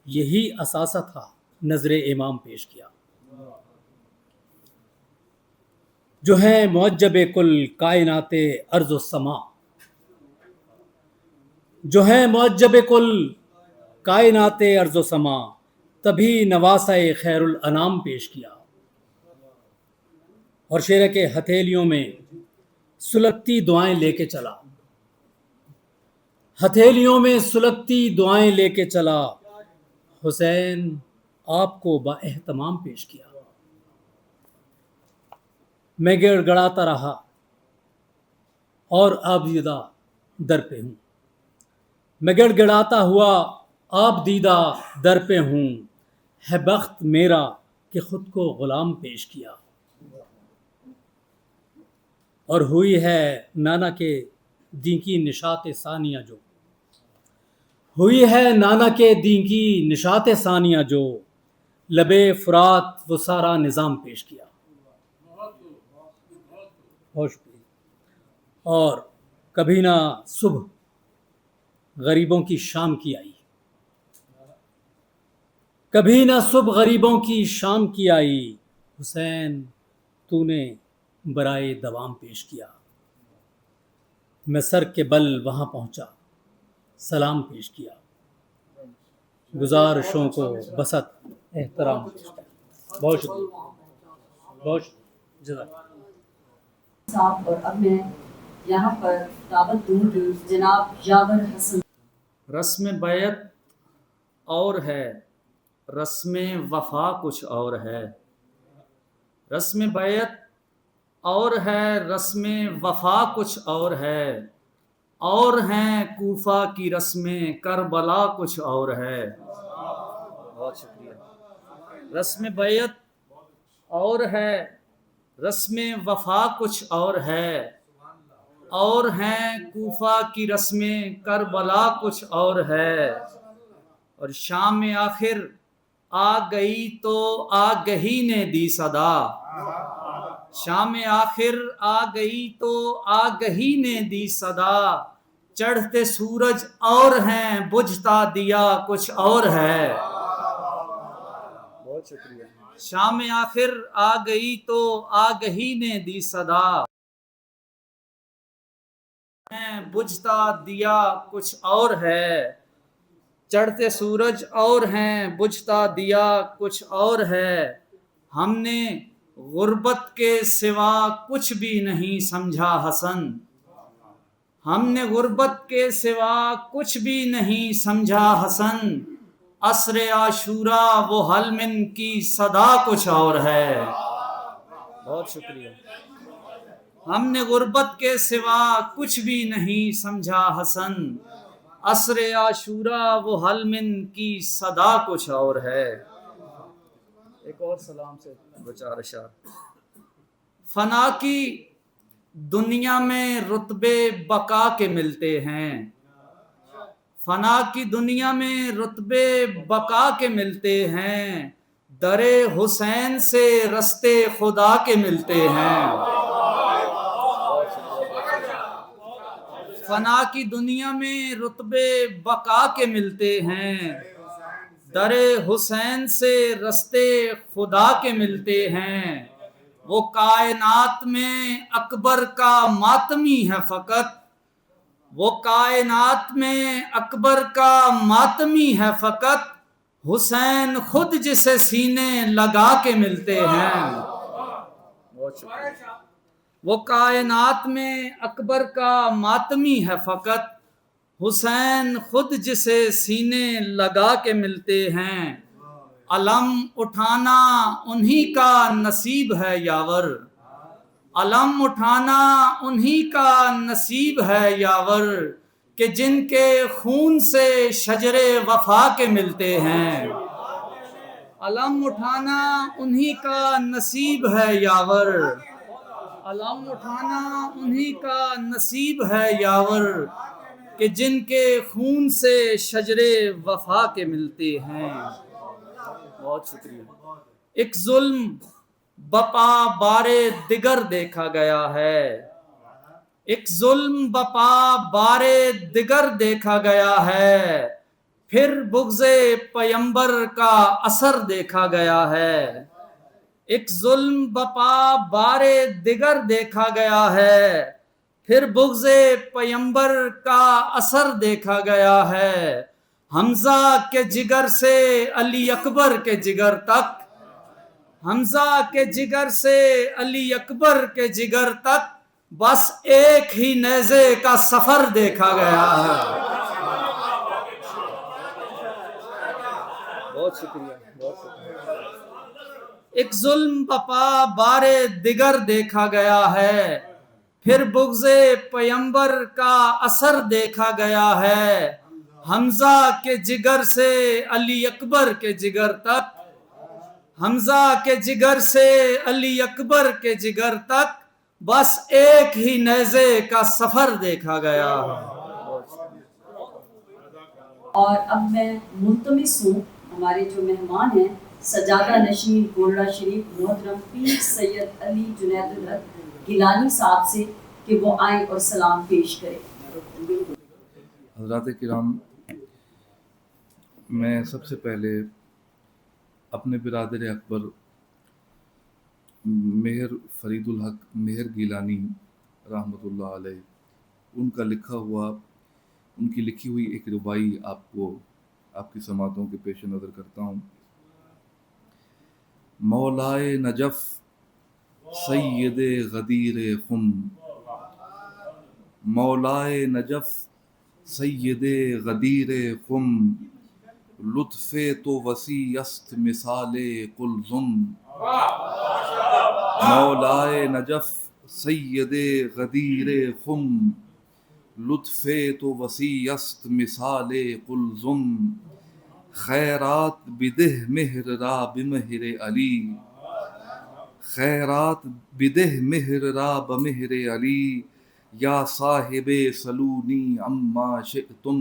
یہی اثاثہ تھا نظر امام پیش کیا، جو ہے معجب کل کائنات ارض و سما، جو ہے معجب کل کائنات ارض و سما، تبھی نواسہ خیر الانام پیش کیا، اور شعر کے ہتھیلیوں میں سلگتی دعائیں لے کے چلا، ہتھیلیوں میں سلگتی دعائیں لے کے چلا، حسین آپ کو با اہتمام پیش کیا، میں گڑ گڑاتا رہا اور آپ دیدہ در پہ ہوں، میں گڑ گڑاتا ہوا آپ دیدہ در پہ ہوں، ہے بخت میرا کہ خود کو غلام پیش کیا، اور ہوئی ہے نانا کے دین کی نشاط ثانیہ جو، ہوئی ہے نانا کے دین کی نشاط ثانیہ جو، لبے فرات وہ سارا نظام پیش کیا۔ بہت شکریہ۔ اور کبھی نہ صبح غریبوں کی شام کی آئی، کبھی نہ صبح غریبوں کی شام کی آئی، حسین تو نے برائے دوام پیش کیا، میں سر کے بل وہاں پہنچا سلام پیش کیا، گزارشوں کو بسط احترام پیش کیا۔ بہت شکریہ، بہت شکریہ، جزاک اللہ صاحب۔ اور اب میں یہاں پر دعوت دوں گی جناب یاور حسن۔ رسم بیعت اور ہے، رسم وفا کچھ اور ہے، رسم بیعت اور ہے، رسم وفا کچھ اور ہے، اور ہیں کوفہ کی رسمیں کربلا کچھ اور ہے۔ بہت شکریہ۔ رسم بیعت اور ہے، رسم وفا کچھ اور ہے، اور ہیں کوفہ کی رسمیں کربلا کچھ اور ہے، اور شام آخر آ گئی تو آگہی نے دی صدا، شام آخر آ گئی تو آگہی نے دی صدا، چڑھتے سورج اور ہیں بجھتا دیا کچھ اور ہے۔ بہت شکریہ۔ شام آخر آ گئی تو آگہی نے دی صدا، بجھتا دیا کچھ اور ہے، چڑھتے سورج اور ہیں بجھتا دیا کچھ اور ہے، ہم نے غربت کے سوا کچھ بھی نہیں سمجھا حسن، ہم نے غربت کے سوا کچھ بھی نہیں سمجھا حسن، عصر عاشورا وہ حلمن کی صدا کچھ اور ہے۔ بہت شکریہ۔ ہم نے غربت کے سوا کچھ بھی نہیں سمجھا حسن، عصر عاشورا وہ حلمن کی صدا کچھ اور ہے۔ ایک اور سلام سے بچار اشار۔ فنا کی دنیا میں رتبے بقا کے ملتے ہیں، فنا کی دنیا میں رتبے بقا کے ملتے ہیں، در حسین سے رستے خدا کے ملتے ہیں۔ فنا کی دنیا میں رتبے بقا کے ملتے ہیں، در حسین سے رستے خدا کے ملتے ہیں۔ وہ کائنات میں اکبر کا ماتمی ہے فقط، وہ کائنات میں اکبر کا ماتمی ہے فقط، حسین خود جسے سینے لگا کے ملتے ہیں۔ وہ کائنات میں اکبر کا ماتمی ہے فقط، حسین خود جسے سینے لگا کے ملتے ہیں۔ علم اٹھانا انہی کا نصیب ہے یاور، علم اٹھانا انہی کا نصیب ہے یاور، کہ جن کے خون سے شجر وفا کے ملتے ہیں۔ علم اٹھانا انہی کا نصیب ہے یاور، علم اٹھانا انہی کا نصیب ہے یاور، کہ جن کے خون سے شجر وفا کے ملتے ہیں۔ بہت شکریہ۔ ایک ظلم بپا بارے دیگر دیکھا گیا ہے، ایک ظلم بپا بارے دیگر دیکھا گیا ہے، پھر بغض پیمبر کا اثر دیکھا گیا ہے۔ ایک ظلم بپا بارے دیگر دیکھا گیا ہے، پھر بغض پیمبر کا اثر دیکھا گیا ہے۔ حمزہ کے جگر سے علی اکبر کے جگر تک، حمزہ کے جگر سے علی اکبر کے جگر تک، بس ایک ہی نیزے کا سفر دیکھا گیا ہے۔ بہت شکریہ، بہت شکریہ۔ ایک ظلم بپا بارے دیگر دیکھا گیا ہے، پھر بغض پیمبر کا اثر دیکھا گیا ہے۔ حمزہ کے جگر سے علی اکبر کے جگر تک، حمزہ کے جگر سے علی اکبر کے جگر تک، بس ایک ہی نیزے کا سفر دیکھا گیا ہے۔ اور اب میں ملتمس ہوں ہمارے جو مہمان ہیں سجادہ نشین گولڑا شریف محترم پیر سید علی جنید الحق گیلانی صاحب سے کہ وہ آئیں اور سلام پیش کریں۔ حضرات کرام، میں سب سے پہلے اپنے برادر اکبر مہر فرید الحق مہر گیلانی رحمۃ اللہ علیہ، ان کا لکھا ہوا، ان کی لکھی ہوئی ایک ربائی آپ کی سماعتوں کے پیش نظر کرتا ہوں۔ مولائے نجف سید غدیر خم، مولائے نجف سید غدیر خم، لطف تو وسیع است مثال قلزم، مولائے نجف سید غدیر خم، لطف تو وسیع است مثال قلزم، خیرات بدہ مہر را بمہر علی، خیرات بدہ مہر را بمہر علی، یا صاحب سلونی عما شئتم۔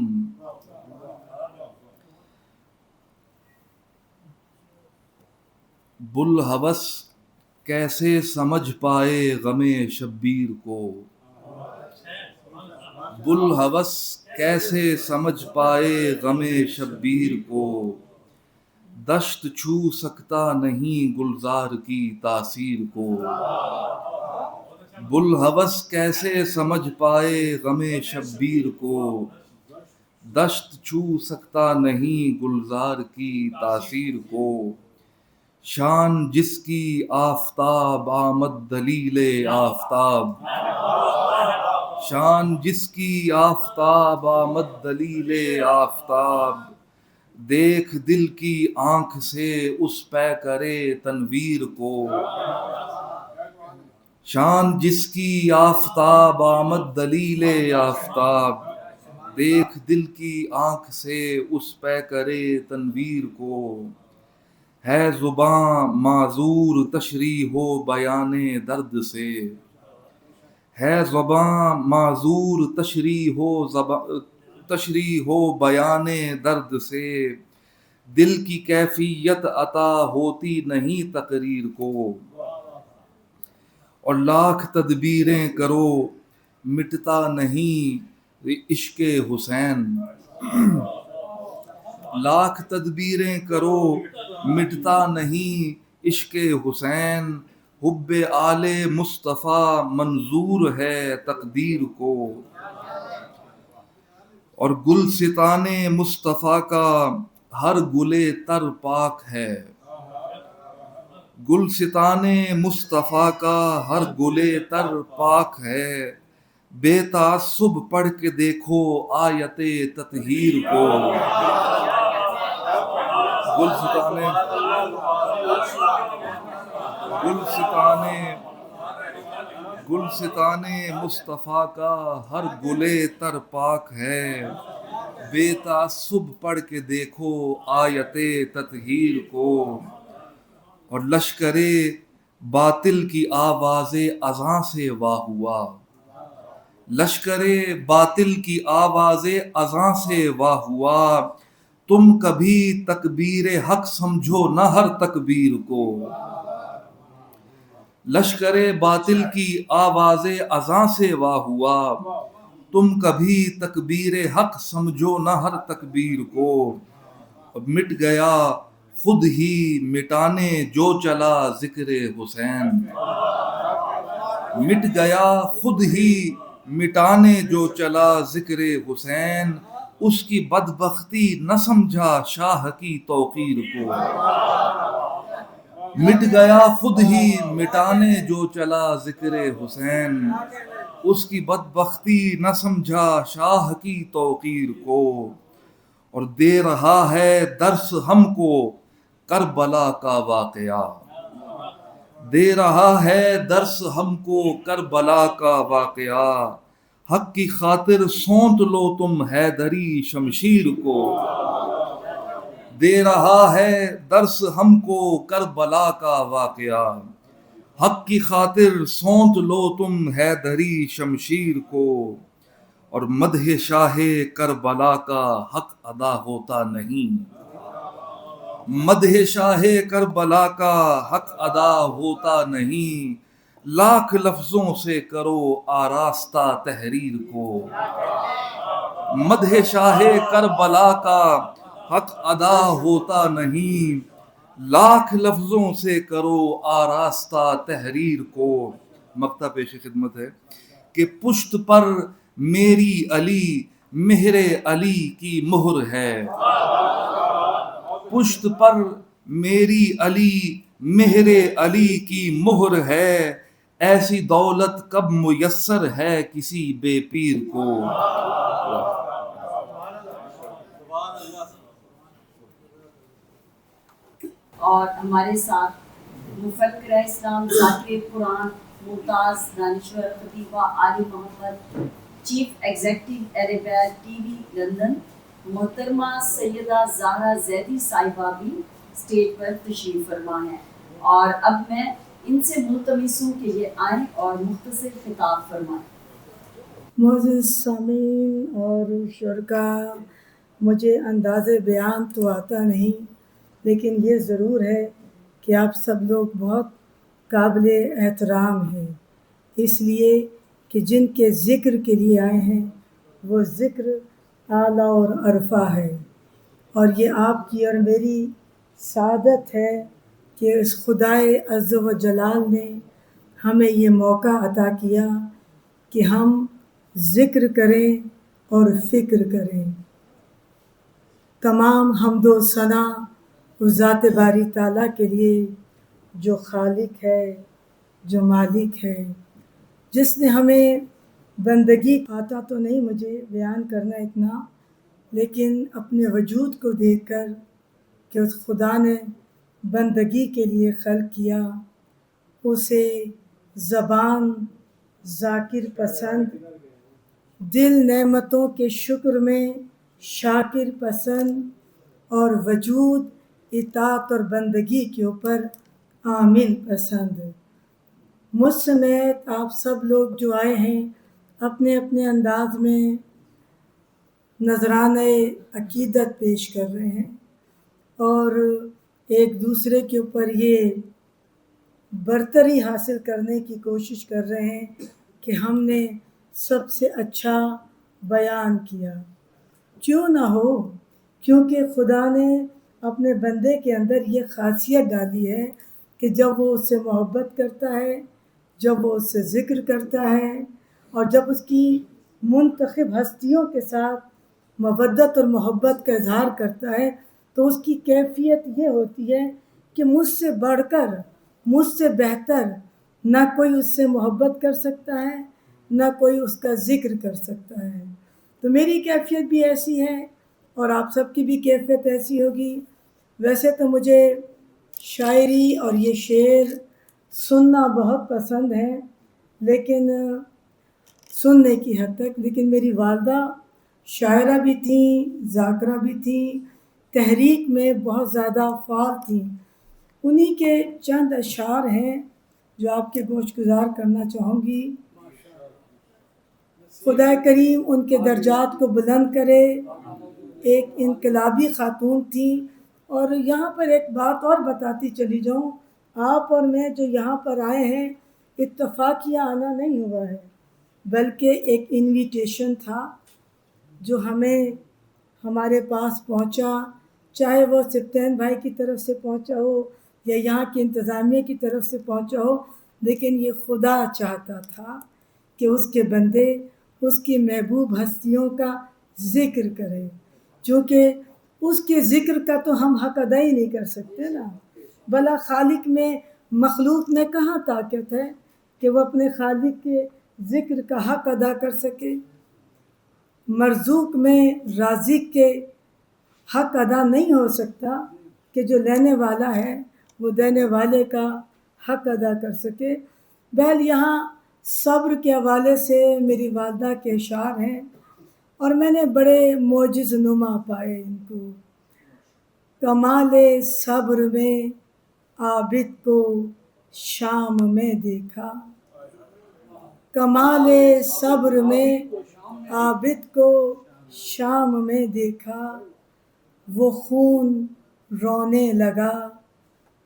بوالہوس کیسے سمجھ پائے غم شبیر کو، بوالہوس کیسے سمجھ پائے غم شبیر کو، دشت چھو سکتا نہیں گلزار کی تاثیر کو، بوالہوس کیسے سمجھ پائے غم شبیر کو، دشت چھو سکتا نہیں گلزار کی تاثیر کو، شان جس کی آفتاب آمد دلیل آفتاب، شان جس کی آفتاب آمد دلیل آفتاب، دیکھ دل کی آنکھ سے اس پہ کرے تنویر کو، شان جس کی آفتاب آمد دلیل آفتاب، دیکھ دل کی آنکھ سے اس پہ کرے تنویر کو، ہے زباں معذور تشریح و بیان درد سے، ہے زباں معذور تشریح ہو بیان درد سے، دل کی کیفیت عطا ہوتی نہیں تقریر کو، اور لاکھ تدبیریں کرو مٹتا نہیں عشق حسین، لاکھ تدبیریں کرو مٹتا نہیں عشق حسین، حب آل مصطفیٰ منظور ہے تقدیر کو، اور گلستان مصطفیٰ کا ہر گلے تر پاک ہے، گلستان مصطفیٰ کا ہر گلے تر پاک ہے، بے تعصب پڑھ کے دیکھو آیت تطہیر کو، گلستان مصطفیٰ کا ہر گلے تر پاک ہے، بے تعصب پڑھ کے دیکھو آیت تطہیر کو، اور لشکر باطل کی آواز اذاں سے واہ ہوا، لشکر باطل کی آواز اذاں سے واہ ہوا، تم کبھی تکبیر حق سمجھو نہ ہر تکبیر کو، لشکر باطل کی آواز اذاں سے واہ ہوا، تم کبھی تکبیر حق سمجھو نہ ہر تکبیر کو، مٹ گیا خود ہی مٹانے جو چلا ذکر حسین، مٹ گیا خود ہی مٹانے جو چلا ذکر حسین، اس کی بدبختی نہ سمجھا شاہ کی توقیر کو، مٹ گیا خود ہی مٹانے جو چلا ذکر حسین، اس کی بدبختی نہ سمجھا شاہ کی توقیر کو، اور دے رہا ہے درس ہم کو کربلا کا واقعہ، دے رہا ہے درس ہم کو کربلا کا واقعہ، حق کی خاطر سونت لو تم حیدری شمشیر کو، دے رہا ہے درس ہم کو کربلا کا واقعہ، حق کی خاطر سونت لو تم حیدری شمشیر کو، اور مدح شاہ کربلا کا حق ادا ہوتا نہیں، مدح شاہ کربلا کا حق ادا ہوتا نہیں، لاکھ لفظوں سے کرو آراستہ تحریر کو، مدح شاہ کربلا کا حق ادا ہوتا نہیں، لاکھ لفظوں سے کرو آراستہ تحریر کو، مقطع پیش خدمت ہے کہ پشت پر میری علی مہر علی کی مہر ہے، پشت پر میری علی مہر علی کی مہر ہے، ایسی دولت کب میسر ہے کسی بے پیر کو، اور ہمارے ساتھ مفکر اسلام، ذاکر قرآن، ممتاز دانشور، خطیبہ Aali Muhammad, chief executive Arabiya T V London, محترمہ سیدہ زہرا زیدی صاحبہ بھی اسٹیج پر تشریف فرما ہیں، اور اب میں ان سے ملتمس ہوں کہ یہ آئیں اور مختصر خطاب فرمائیں۔ معزز سامعین اور شرکا، مجھے انداز بیان تو آتا نہیں، لیکن یہ ضرور ہے کہ آپ سب لوگ بہت قابل احترام ہیں، اس لیے کہ جن کے ذکر کے لیے آئے ہیں وہ ذکر اعلیٰ اور عرفہ ہے، اور یہ آپ کی اور میری سعادت ہے کہ اس خدائے عز و جلال نے ہمیں یہ موقع عطا کیا کہ ہم ذکر کریں اور فکر کریں۔ تمام حمد و ثنا اس ذات باری تعالیٰ کے لیے جو خالق ہے، جو مالک ہے، جس نے ہمیں بندگی آتا تو نہیں مجھے بیان کرنا اتنا، لیکن اپنے وجود کو دیکھ کر کہ اس خدا نے بندگی کے لیے خلق کیا، اسے زبان ذاکر پسند، دل نعمتوں کے شکر میں شاکر پسند، اور وجود اطاعت اور بندگی کے اوپر عامل پسند۔ مجھ سمیت آپ سب لوگ جو آئے ہیں اپنے اپنے انداز میں نذرانۂ عقیدت پیش کر رہے ہیں اور ایک دوسرے کے اوپر یہ برتری حاصل کرنے کی کوشش کر رہے ہیں کہ ہم نے سب سے اچھا بیان کیا. کیوں نہ ہو، کیونکہ خدا نے اپنے بندے کے اندر یہ خاصیت ڈالی ہے کہ جب وہ اس سے محبت کرتا ہے، جب وہ اس سے ذکر کرتا ہے اور جب اس کی منتخب ہستیوں کے ساتھ مودت اور محبت کا اظہار کرتا ہے تو اس کی کیفیت یہ ہوتی ہے کہ مجھ سے بڑھ کر، مجھ سے بہتر نہ کوئی اس سے محبت کر سکتا ہے، نہ کوئی اس کا ذکر کر سکتا ہے. تو میری کیفیت بھی ایسی ہے اور آپ سب کی بھی کیفیت ایسی ہوگی. ویسے تو مجھے شاعری اور یہ شعر سننا بہت پسند ہے، لیکن سننے کی حد تک. لیکن میری والدہ شاعرہ بھی تھیں، ذاکرہ بھی تھیں، تحریک میں بہت زیادہ فعال تھیں. انہی کے چند اشعار ہیں جو آپ کے گوش گزار کرنا چاہوں گی. خدا کریم ان کے درجات کو بلند کرے. ایک انقلابی خاتون تھیں. اور یہاں پر ایک بات اور بتاتی چلی جاؤں، آپ اور میں جو یہاں پر آئے ہیں اتفاقیہ آنا نہیں ہوا ہے، بلکہ ایک انویٹیشن تھا جو ہمیں ہمارے پاس پہنچا، چاہے وہ سبطین بھائی کی طرف سے پہنچا ہو یا یہاں کی انتظامیہ کی طرف سے پہنچا ہو، لیکن یہ خدا چاہتا تھا کہ اس کے بندے اس کی محبوب ہستیوں کا ذکر کرے. چونکہ اس کے ذکر کا تو ہم حق ادا ہی نہیں کر سکتے نا. بھلا خالق میں، مخلوق میں کہاں طاقت ہے کہ وہ اپنے خالق کے ذکر کا حق ادا کر سکے. مرزوق میں رازق کے حق ادا نہیں ہو سکتا کہ جو لینے والا ہے وہ دینے والے کا حق ادا کر سکے. بہرحال یہاں صبر کے حوالے سے میری والدہ کے اشعار ہیں اور میں نے بڑے معجز نما پائے ان کو. کمال صبر میں عابد کو شام میں دیکھا، کمال صبر میں عابد کو شام میں دیکھا، وہ خون رونے لگا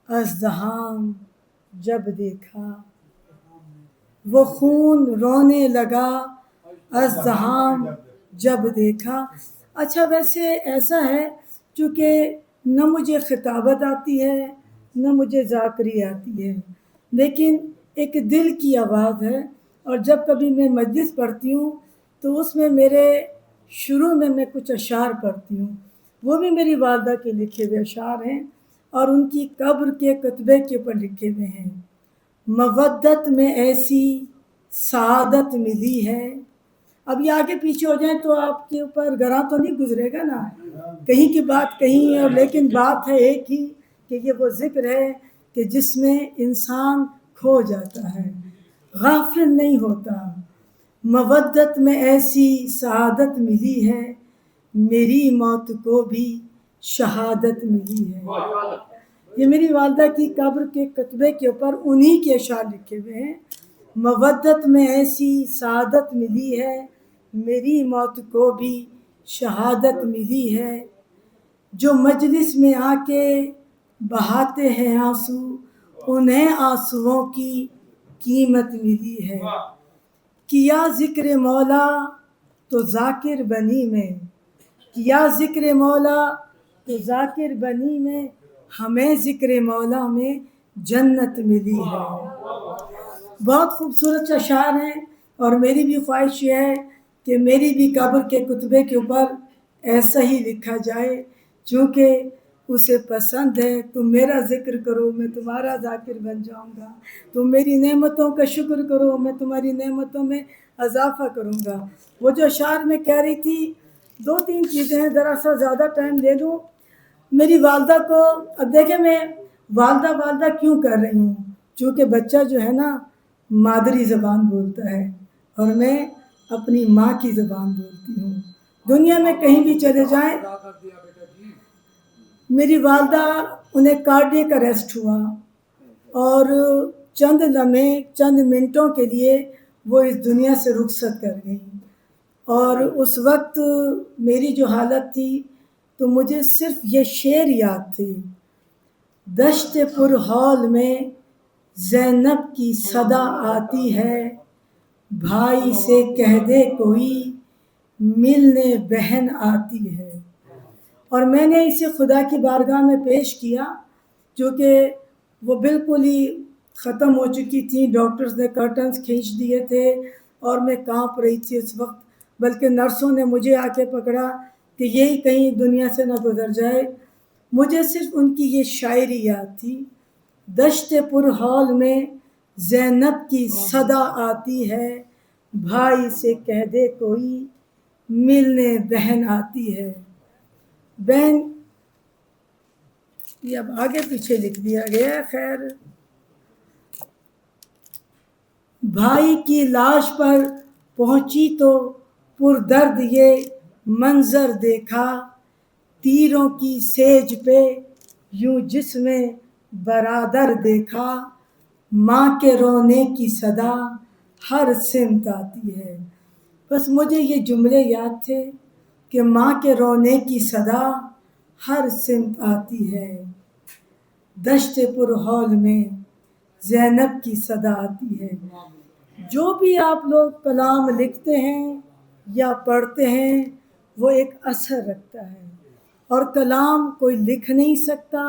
ازدحام جب دیکھا، وہ خون رونے لگا ازدحام جب دیکھا. اچھا ویسے ایسا ہے چونکہ نہ مجھے خطابت آتی ہے نہ مجھے ذاکری آتی ہے، لیکن ایک دل کی آواز ہے. اور جب کبھی میں مجلس پڑھتی ہوں تو اس میں میرے شروع میں کچھ اشعار پڑھتی ہوں، وہ بھی میری والدہ کے لکھے ہوئے اشعار ہیں اور ان کی قبر کے کتبے کے اوپر لکھے ہوئے ہیں. مودت میں ایسی سعادت ملی ہے. اب یہ آگے پیچھے ہو جائیں تو آپ کے اوپر گراں تو نہیں گزرے گا نا، کہیں کی بات کہیں ہے، اور لیکن بات ہے ایک ہی کہ یہ وہ ذکر ہے کہ جس میں انسان کھو جاتا ہے، غافل نہیں ہوتا. مودت میں ایسی سعادت ملی ہے، میری موت کو بھی شہادت ملی ہے. یہ میری والدہ کی قبر کے کتبے کے اوپر انہی کے اشعار لکھے ہوئے ہیں. مودت میں ایسی سعادت ملی ہے، میری موت کو بھی شہادت ملی ہے. جو مجلس میں آ کے بہاتے ہیں آنسو، انہیں آنسوؤں کی قیمت ملی ہے. کیا ذکر مولا تو ذاکر بنی میں، کیا ذکر مولا تو ذاکر بنی میں، ہمیں ذکر مولا میں جنت ملی ہے. بہت خوبصورت اشعار ہیں اور میری بھی خواہش یہ ہے کہ میری بھی قبر کے کتبے کے اوپر ایسا ہی لکھا جائے، چونکہ اسے پسند ہے. تم میرا ذکر کرو میں تمہارا ذاکر بن جاؤں گا، تم میری نعمتوں کا شکر کرو میں تمہاری نعمتوں میں اضافہ کروں گا. وہ جو اشعار میں کہہ رہی تھی، 2-3 چیزیں ہیں، ذرا سا زیادہ ٹائم دے دوں. میری والدہ کو، اب دیکھیں میں والدہ کیوں کر رہی ہوں، چونکہ بچہ جو ہے نا مادری زبان بولتا ہے اور میں اپنی ماں کی زبان بولتی ہوں. دنیا میں کہیں بھی چلے جائیں، میری والدہ انہیں کارڈیک اریسٹ ہوا اور چند لمحے چند منٹوں کے لیے وہ اس دنیا سے رخصت کر گئیں، اور اس وقت میری جو حالت تھی تو مجھے صرف یہ شعر یاد تھی، دشت پر ہال میں زینب کی صدا آتی ہے، بھائی سے کہہ دے کوئی ملنے بہن آتی ہے۔ اور میں نے اسے خدا کی بارگاہ میں پیش کیا، جو کہ وہ بالکل ہی ختم ہو چکی تھی، ڈاکٹرز نے کرٹنز کھینچ دیے تھے اور میں کانپ رہی تھی اس وقت، بلکہ نرسوں نے مجھے آ کے پکڑا کہ یہی کہیں دنیا سے نہ گزر جائے۔ مجھے صرف ان کی یہ شاعری یاد تھی، دشت پر ہال میں زینب کی صدا آتی ہے، بھائی سے کہہ دے کوئی ملنے بہن آتی ہے۔ بہن یہ اب آگے پیچھے لکھ دیا گیا ہے، خیر۔ بھائی کی لاش پر پہنچی تو پردرد یہ منظر دیکھا، تیروں کی سیج پہ یوں جسم برادر دیکھا، ماں کے رونے کی صدا ہر سمت آتی ہے۔ بس مجھے یہ جملے یاد تھے کہ ماں کے رونے کی صدا ہر سمت آتی ہے، دشت پر ہال میں زینب کی صدا آتی ہے۔ جو بھی آپ لوگ کلام لکھتے ہیں یا پڑھتے ہیں وہ ایک اثر رکھتا ہے، اور کلام کوئی لکھ نہیں سکتا،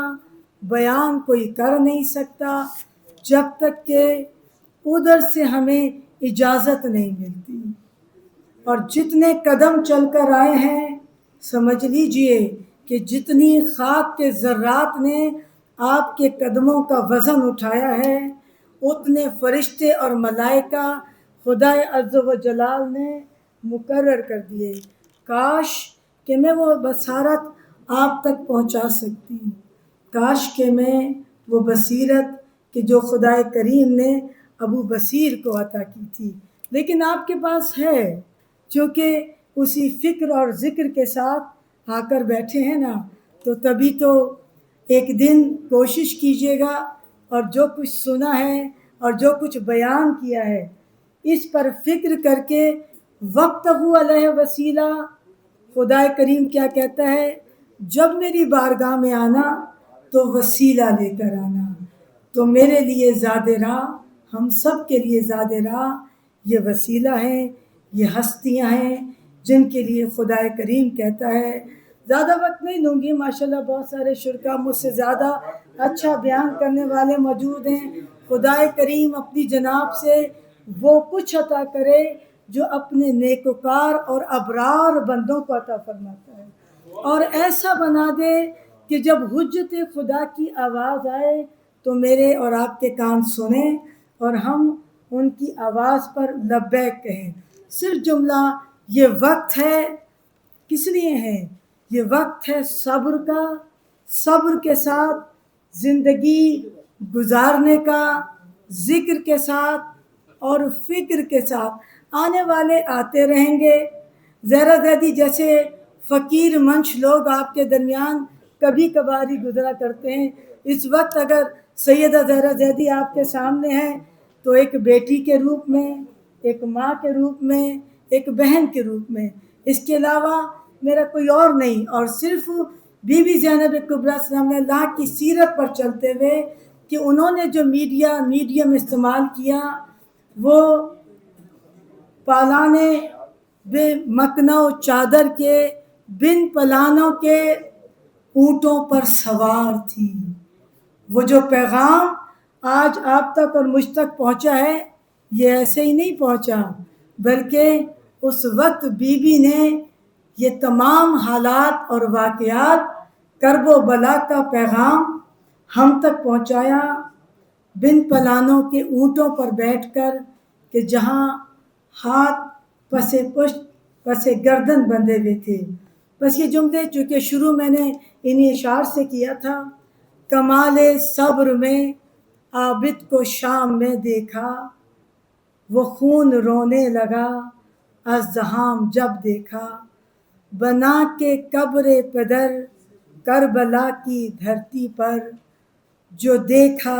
بیان کوئی کر نہیں سکتا جب تک کہ ادھر سے ہمیں اجازت نہیں ملتی۔ اور جتنے قدم چل کر آئے ہیں سمجھ لیجئے کہ جتنی خاک کے ذرات نے آپ کے قدموں کا وزن اٹھایا ہے اتنے فرشتے اور ملائکہ خدا عز و جلال نے مقرر کر دیے۔ کاش کہ میں وہ بصارت آپ تک پہنچا سکتی، کاش کہ میں وہ بصیرت کہ جو خدا کریم نے ابو بصیر کو عطا کی تھی، لیکن آپ کے پاس ہے، چونکہ اسی فکر اور ذکر کے ساتھ آ کر بیٹھے ہیں نا، تو تبھی تو ایک دن کوشش کیجیے گا اور جو کچھ سنا ہے اور جو کچھ بیان کیا ہے اس پر فکر کر کے وابتغوا علیہ وسیلہ۔ خدا کریم کیا کہتا ہے، جب میری بارگاہ میں آنا تو وسیلہ لے کر آنا۔ تو میرے لیے زاد راہ، ہم سب کے لیے زاد راہ یہ وسیلہ ہیں، یہ ہستیاں ہیں جن کے لیے خدا کریم کہتا ہے۔ زیادہ وقت نہیں لوں گی، ماشاءاللہ بہت سارے شرکا مجھ سے زیادہ اچھا بیان کرنے والے موجود ہیں۔ خدا کریم اپنی جناب سے وہ کچھ عطا کرے جو اپنے نیکوکار اور ابرار بندوں کو عطا فرماتا ہے، اور ایسا بنا دے کہ جب حجت خدا کی آواز آئے تو میرے اور آپ کے کان سنیں اور ہم ان کی آواز پر لبیک کہیں۔ صرف جملہ یہ وقت ہے، کس لیے ہے یہ وقت؟ ہے صبر کا، صبر کے ساتھ زندگی گزارنے کا، ذکر کے ساتھ اور فکر کے ساتھ۔ آنے والے آتے رہیں گے، زہرا زیدی جیسے فقیر منش لوگ آپ کے درمیان کبھی کبھاری گزرا کرتے ہیں۔ اس وقت اگر سیدہ زہرا زیدی آپ کے سامنے ہے تو ایک بیٹی کے روپ میں، ایک ماں کے روپ میں، ایک بہن کے روپ میں، اس کے علاوہ میرا کوئی اور نہیں۔ اور صرف بی بی زینب کبریٰ سلام اللہ کی سیرت پر چلتے ہوئے کہ انہوں نے جو میڈیم استعمال کیا وہ پالانے بے مکنو چادر کے بن پلانوں کے اونٹوں پر سوار تھی۔ وہ جو پیغام آج آپ تک اور مجھ تک پہنچا ہے یہ ایسے ہی نہیں پہنچا، بلکہ اس وقت بی بی نے یہ تمام حالات اور واقعات، کرب و بلا کا پیغام ہم تک پہنچایا بن پلانوں کے اونٹوں پر بیٹھ کر، کہ جہاں ہاتھ پس پشت پس گردن بندھے ہوئے تھے۔ بس یہ جملے چونکہ شروع میں نے انہی اشعار سے کیا تھا۔ کمال صبر میں عابد کو شام میں دیکھا، وہ خون رونے لگا ازدحام جب دیکھا، بنا کے قبر پدر کربلا کی دھرتی پر، جو دیکھا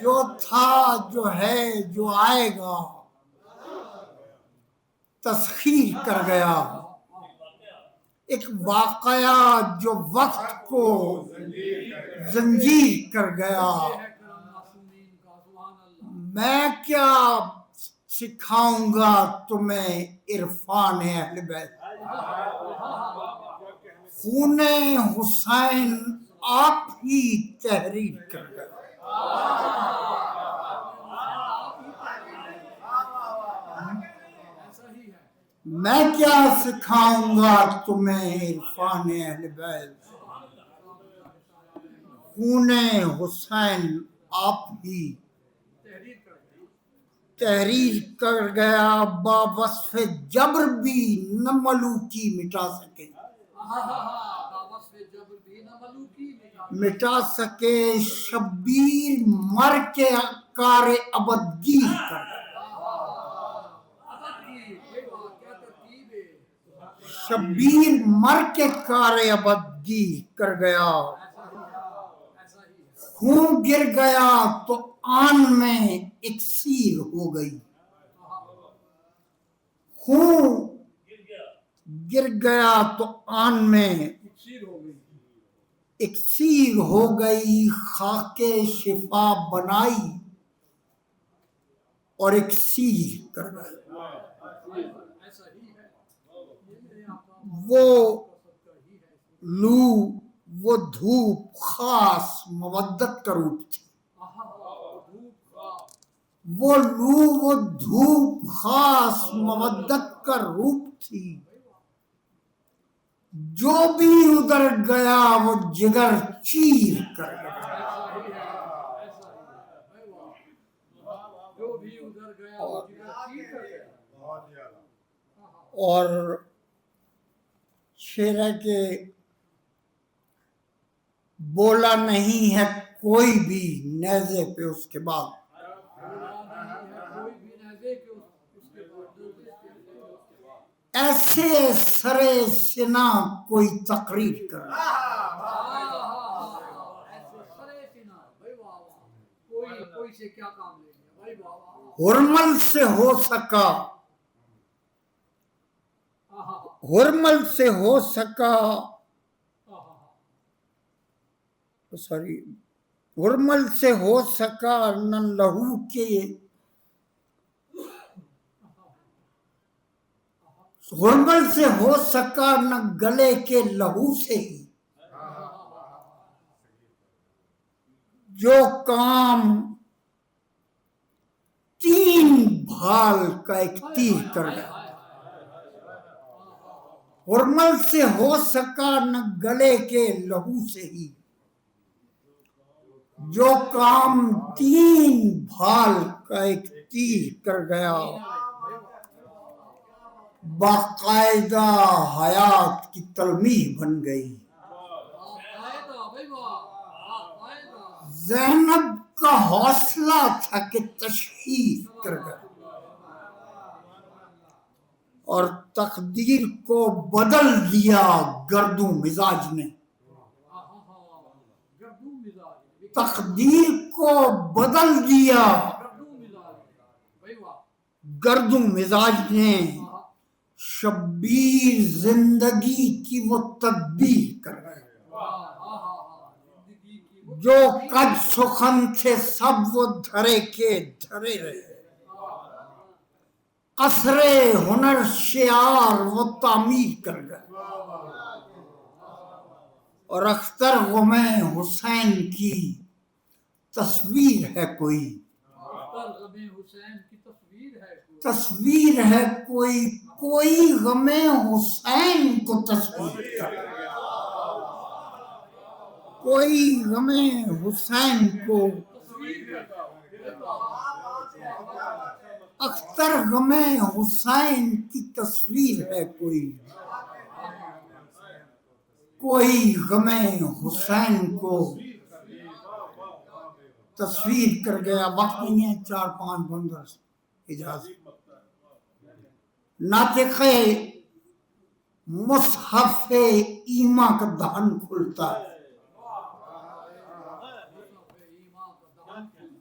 جو تھا جو ہے جو آئے گا تسخیر کر گیا، ایک واقعہ جو وقت کو زنجیر کر گیا۔ میں کیا سکھاؤں گا تمہیں عرفان اہل بیت، خون حسین آپ ہی تحریر کر گئے۔ میں کیا سکھاؤں گا تمہیں عرفان اہل بیت، خون حسین آپ ہی تحریر کر گیا۔ با وصف جبر بھی نہ ملوکی مٹا سکے، مٹا سکے شبیر مر کے کار ابدگیر کر گیا۔ شبیر مر کے کار ابدگیر کر گیا، خون گر گیا تو آن میں اکسیر ہو گئی، خون گر گیا تو آن میں اکسیر ہو گئی، خاک شفا بنائی اور اکسیر کر گئی۔ وہ لو وہ دھوپ خاص مودت کا روپ تھی، وہ لو وہ دھوپ خاص مودت کا روپ تھی، جو بھی ادھر گیا وہ جگر چیر کر گیا۔ اور شعر ہے کہ بولا نہیں ہے کوئی بھی نیزے پہ اس کے بعد، ایسے سرے سنا کوئی تقریر کر ہرمل سے ہو سکا، ہرمل سے ہو سکا ہرمل سے ہو سکا نہ لہو کے، ہرمل سے ہو سکا نہ گلے کے لہو سے ہی، جو کام تین بھال کا ایک تیر کر گیا۔ ہرمل سے ہو سکا نہ گلے کے لہو سے ہی، جو کام تین بھال کا ایک تیر کر گیا، باقاعدہ حیات کی تلمیح بن گئی۔ زینب کا حوصلہ تھا کہ تشہیر کر گیا، اور تقدیر کو بدل دیا گردوں مزاج نے، تقدیر کو بدل دیا گردوں مزاج نے، شبیر زندگی کی وہ تدبیر کر گئے، جو قد سخن تھے سب وہ دھرے کے دھرے رہے، قصر ہنر شعار وہ تعمیر کر گئے، اور اختر غم حسین کی تصویر ہے کوئی، تصویر ہے کوئی، کوئی غم حسین کو تصویر کر گئے، کوئی غم حسین کو، اختر غم حسین کی تصویر ہے کوئی، کوئی غم حسین کو تصویر کر گیا۔ وقت نہیں ہے، 4-5 بندر اجازت۔ ناطق مصحف ایما کا دہن کھلتا ہے،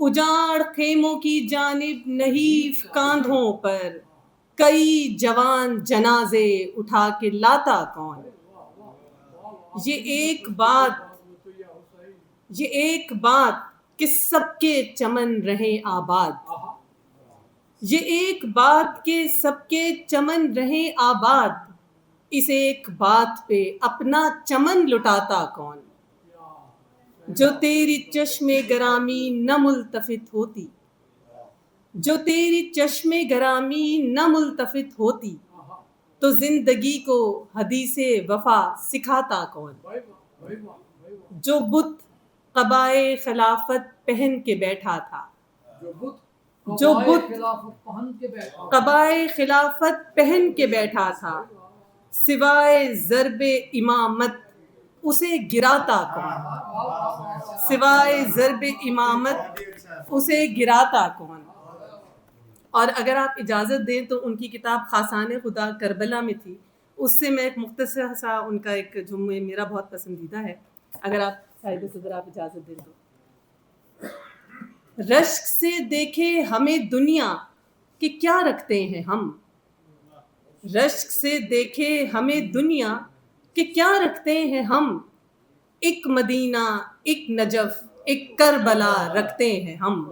اجاڑ خیموں کی جانب نحیف کاندھوں پر کئی جوان جنازے اٹھا کے لاتا کون؟ یہ ایک بات کہ سب کے چمن رہیں آباد، یہ ایک بات کہ سب کے چمن رہیں آباد، اس ایک بات پہ اپنا چمن لٹاتا کون؟ جو تیری چشم گرامی نہ ملتفت ہوتی، جو تیری چشم گرامی نہ ملتفت ہوتی، تو زندگی کو حدیث وفا سکھاتا کون؟ جو بت قبائے خلافت پہن کے بیٹھا تھا، جو بت قبائے خلافت پہن کے بیٹھا تھا، سوائے ضرب امامت اسے گراتا کون؟ سوائے ضرب امامت اسے گراتا کون؟ اور اگر آپ اجازت دیں تو ان کی کتاب خاصان خدا کربلا میں تھی، اس سے میں ایک مختصر سا ان کا ایک جو میرا بہت پسندیدہ ہے، اگر آپ صاحب صدر آپ اجازت دیں تو۔ رشک سے دیکھے ہمیں دنیا کہ کیا رکھتے ہیں ہم، رشک سے دیکھے ہمیں دنیا کہ کیا رکھتے ہیں ہم، ایک مدینہ، ایک نجف، ایک کربلا رکھتے ہیں ہم۔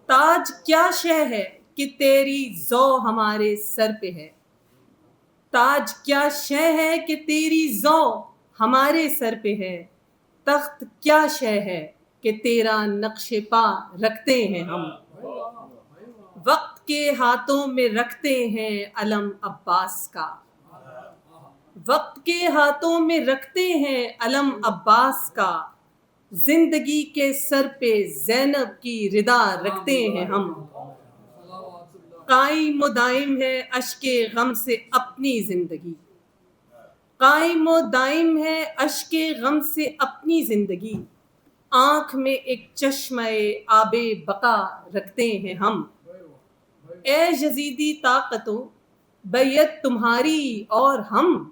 تاج کیا شے ہے کہ تیری ذو ہمارے سر پہ ہے، تاج کیا شے ہے کہ تیری ذو ہمارے سر پہ ہے، تخت کیا شے ہے کہ تیرا نقش پا رکھتے ہیں ہم۔ وقت کے ہاتھوں میں رکھتے ہیں علم عباس کا، وقت کے ہاتھوں میں رکھتے ہیں علم عباس کا، زندگی کے سر پہ زینب کی ردا رکھتے ہیں ہم۔ قائم و دائم ہے اشک غم سے اپنی زندگی، قائم و دائم ہے اشک غم سے اپنی زندگی، آنکھ میں ایک چشمہ آب بقا رکھتے ہیں ہم۔ اے یزیدی طاقتوں بیعت تمہاری اور ہم،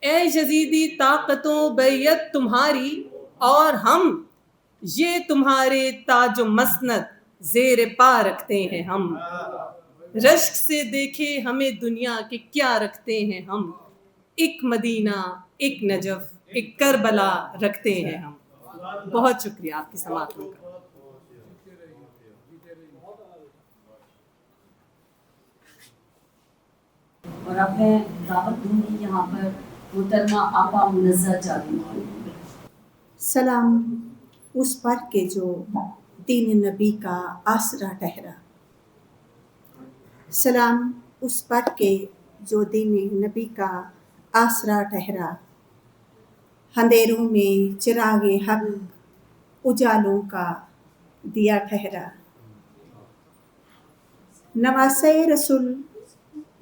اے یزیدی طاقتوں بیعت تمہاری اور ہم، یہ تمہارے تاج و مسند زیر پا رکھتے ہیں ہم۔ رشک سے دیکھے ہمیں دنیا کے کیا رکھتے ہیں ہم، ایک مدینہ، ایک نجف، ایک کربلا رکھتے ہیں ہم۔ بہت شکریہ آپ کی سماعت کا۔ اور اب میں دعوت دوں گی یہاں پر محترمہ آپا منزہ جاوید کو۔ سلام اس پر کے جو دین نبی کا آسرا ٹھہرا، سلام اس پر کے جو دین نبی کا آسرا ٹھہرا، اندھیروں میں چراغ حق اجالوں کا دیا ٹھہرا۔ نواسے رسول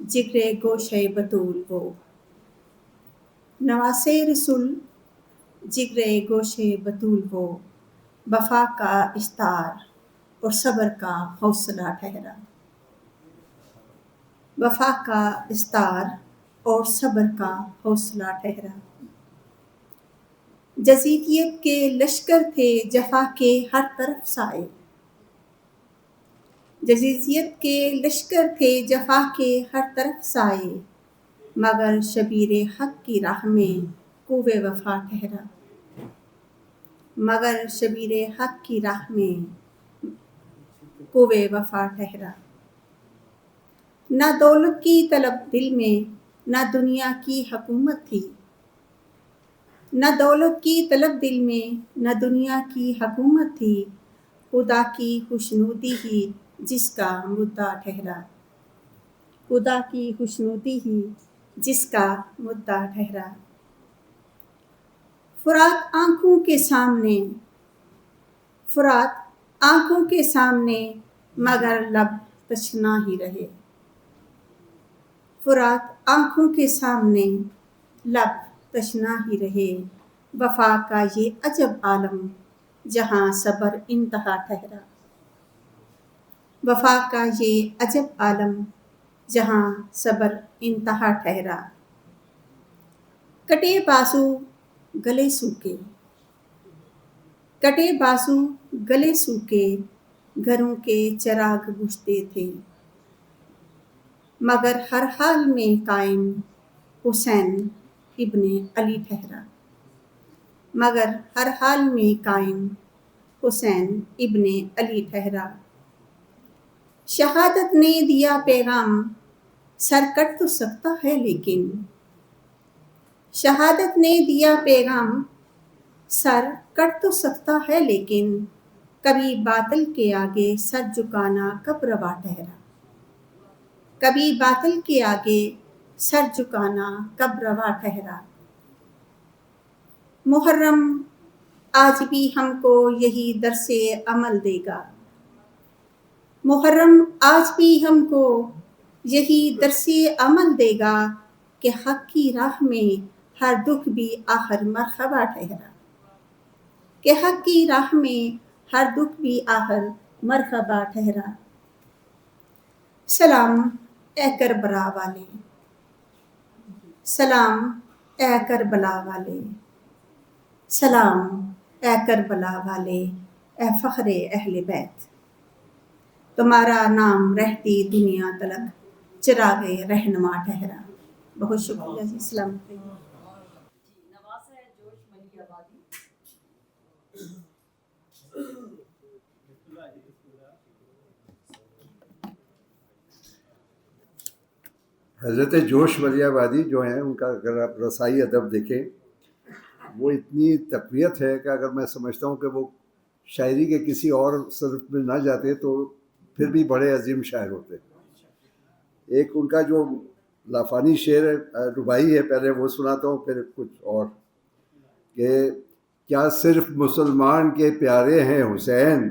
جگر گوشے بطول وہ، نواسے رسول جگر گوشے بطول وہ، وفا کا استار اور صبر کا حوصلہ ٹھہرا، وفا کا استار اور صبر کا حوصلہ ٹھہرا۔ جزیدیت کے لشکر تھے جفا کے ہر طرف سائے، جزیدیت کے لشکر تھے جفا کے ہر طرف سائے، مگر شبیر حق کی راہ میں قوے وفا ٹھہرا، مگر شبیر حق کی راہ میں قوے وفا ٹھہرا۔ نہ دولت کی طلب دل میں نہ دنیا کی حکومت تھی، نہ دولت کی طلب دل میں نہ دنیا کی حکومت تھی، خدا کی خوشنودی ہی جس کا مدعا ٹھہرا، خدا کی خوشنودی ہی جس کا مدعا ٹھہرا۔ فرات آنکھوں کے سامنے، فرات آنکھوں کے سامنے مگر لب تشنا ہی رہے، فرات آنکھوں کے سامنے لب تشنا ہی رہے، وفا کا یہ عجب عالم جہاں صبر انتہا ٹھہرا، وفا کا یہ عجب عالم جہاں صبر انتہا ٹھہرا۔ کٹے بازو گلے سوکھے، کٹے بازو گلے سوکھے گھروں کے چراغ بجھتے تھے، مگر ہر حال میں قائم حسین ابن علی ٹھہرا، مگر ہر حال میں قائم حسین ابن علی ٹھہرا۔ شہادت نے دیا پیغام سر کٹ تو سکتا ہے لیکن، شہادت نے دیا پیغام سر کٹ تو سکتا ہے لیکن، کبھی باطل کے آگے سر جھکانا کب روا ٹھہرا، کبھی باطل کے آگے سر جھکانا کب روا ٹھہرا۔ محرم آج بھی ہم کو یہی درس عمل دے گا، محرم آج بھی ہم کو یہی درس عمل دے گا کہ حق کی راہ میں ہر دکھ بھی آخر مرحبا ٹھہرا، کہ حق کی راہ میں ہر دکھ بھی آخر مرحبا ٹھہرا۔ سلام اے کربلا والے، سلام اے کربلا والے، سلام اے کربلا والے، اے فخر اہل بیت، تمہارا نام رہتی دنیا تلک چراغ رہنما ٹھہرا۔ بہت شکریہ جی، السلام علیکم۔ حضرت جوش ولی آبادی جو ہیں، ان کا اگر آپ رسائی ادب دیکھیں، وہ اتنی تقویت ہے کہ اگر میں سمجھتا ہوں کہ وہ شاعری کے کسی اور صنف میں نہ جاتے تو پھر بھی بڑے عظیم شاعر ہوتے۔ ایک ان کا جو لافانی شعر ربائی ہے، پہلے وہ سناتا ہوں پھر کچھ اور، کہ کیا صرف مسلمان کے پیارے ہیں حسین،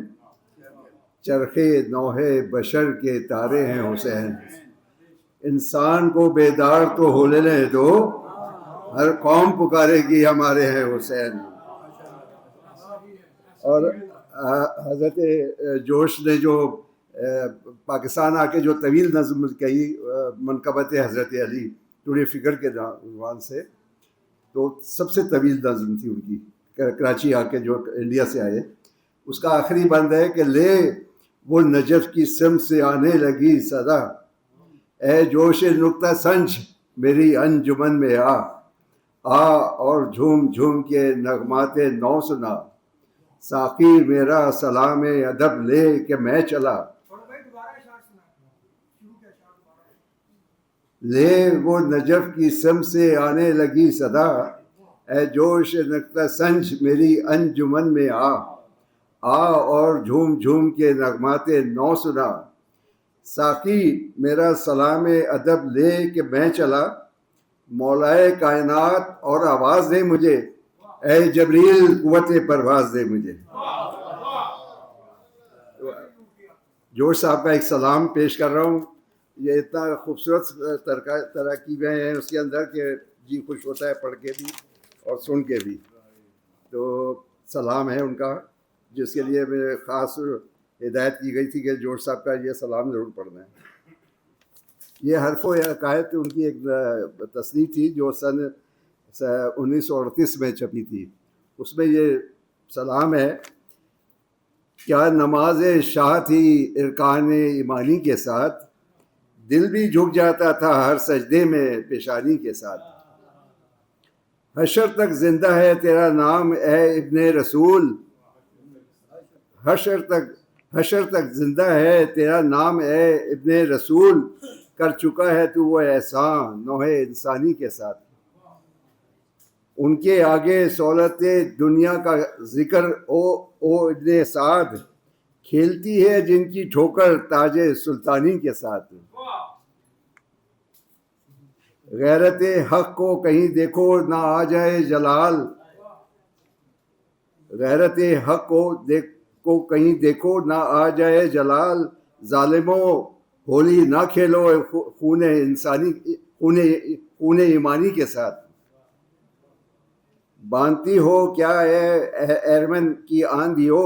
چرخے نوحے بشر کے تارے ہیں حسین، انسان کو بیدار تو ہو لینے دو، ہر قوم پکارے گی ہمارے ہیں حسین۔ اور حضرت جوش نے جو پاکستان آ کے جو طویل نظم کہی منقبت حضرت علی ٹوڈے فگر کے عنوان سے، تو سب سے طویل نظم تھی ان کی، کراچی آ کے جو انڈیا سے آئے، اس کا آخری بند ہے کہ لے وہ نجف کی سمت سے آنے لگی صدا، اے جوش نکتہ سنج میری انجمن میں آ اور جھوم جھوم کے نغمات نو سنا، ساقی میرا سلام ادب لے کہ میں چلا، لے وہ نجف کی سمت سے آنے لگی صدا، اے جوش نکتہ سنج میری انجمن میں آ اور جھوم جھوم کے نغمات نو سنا، ساقی میرا سلام ادب لے کہ میں چلا، مولائے کائنات اور آواز دے مجھے، اے جبریل قوت پرواز دے مجھے۔ جوش صاحب کا ایک سلام پیش کر رہا ہوں، یہ اتنا خوبصورت ترکیبیں ہیں اس کے اندر کہ جی خوش ہوتا ہے پڑھ کے بھی اور سن کے بھی۔ تو سلام ہے ان کا، جس کے لیے میں خاص ہدایت کی گئی تھی کہ جوش صاحب کا یہ سلام ضرور پڑھنا ہے۔ یہ حرف و عقائد ان کی ایک تصنیف تھی جو سن 1938 میں چھپی تھی، اس میں یہ سلام ہے، کیا نماز شاہ تھی ارکان ایمانی کے ساتھ، دل بھی جھک جاتا تھا ہر سجدے میں پیشانی کے ساتھ، حشر تک زندہ ہے تیرا نام اے ابن رسول، حشر تک زندہ ہے تیرا نام اے ابن رسول، کر چکا ہے تو وہ احسان نوح انسانی کے ساتھ، ان کے آگے سہولت دنیا کا ذکر او ابن سعد، کھیلتی ہے جن کی ٹھوکر تاج سلطانی کے ساتھ، غیرت حق کو کہیں دیکھو نہ آ جائے جلال، غیرت حق کو کہیں دیکھو نہ آ جائے جلال، ظالموں ہولی نہ کھیلو خون ایمانی کے ساتھ، باندھتی ہو کیا ایرمن کی آندھیو،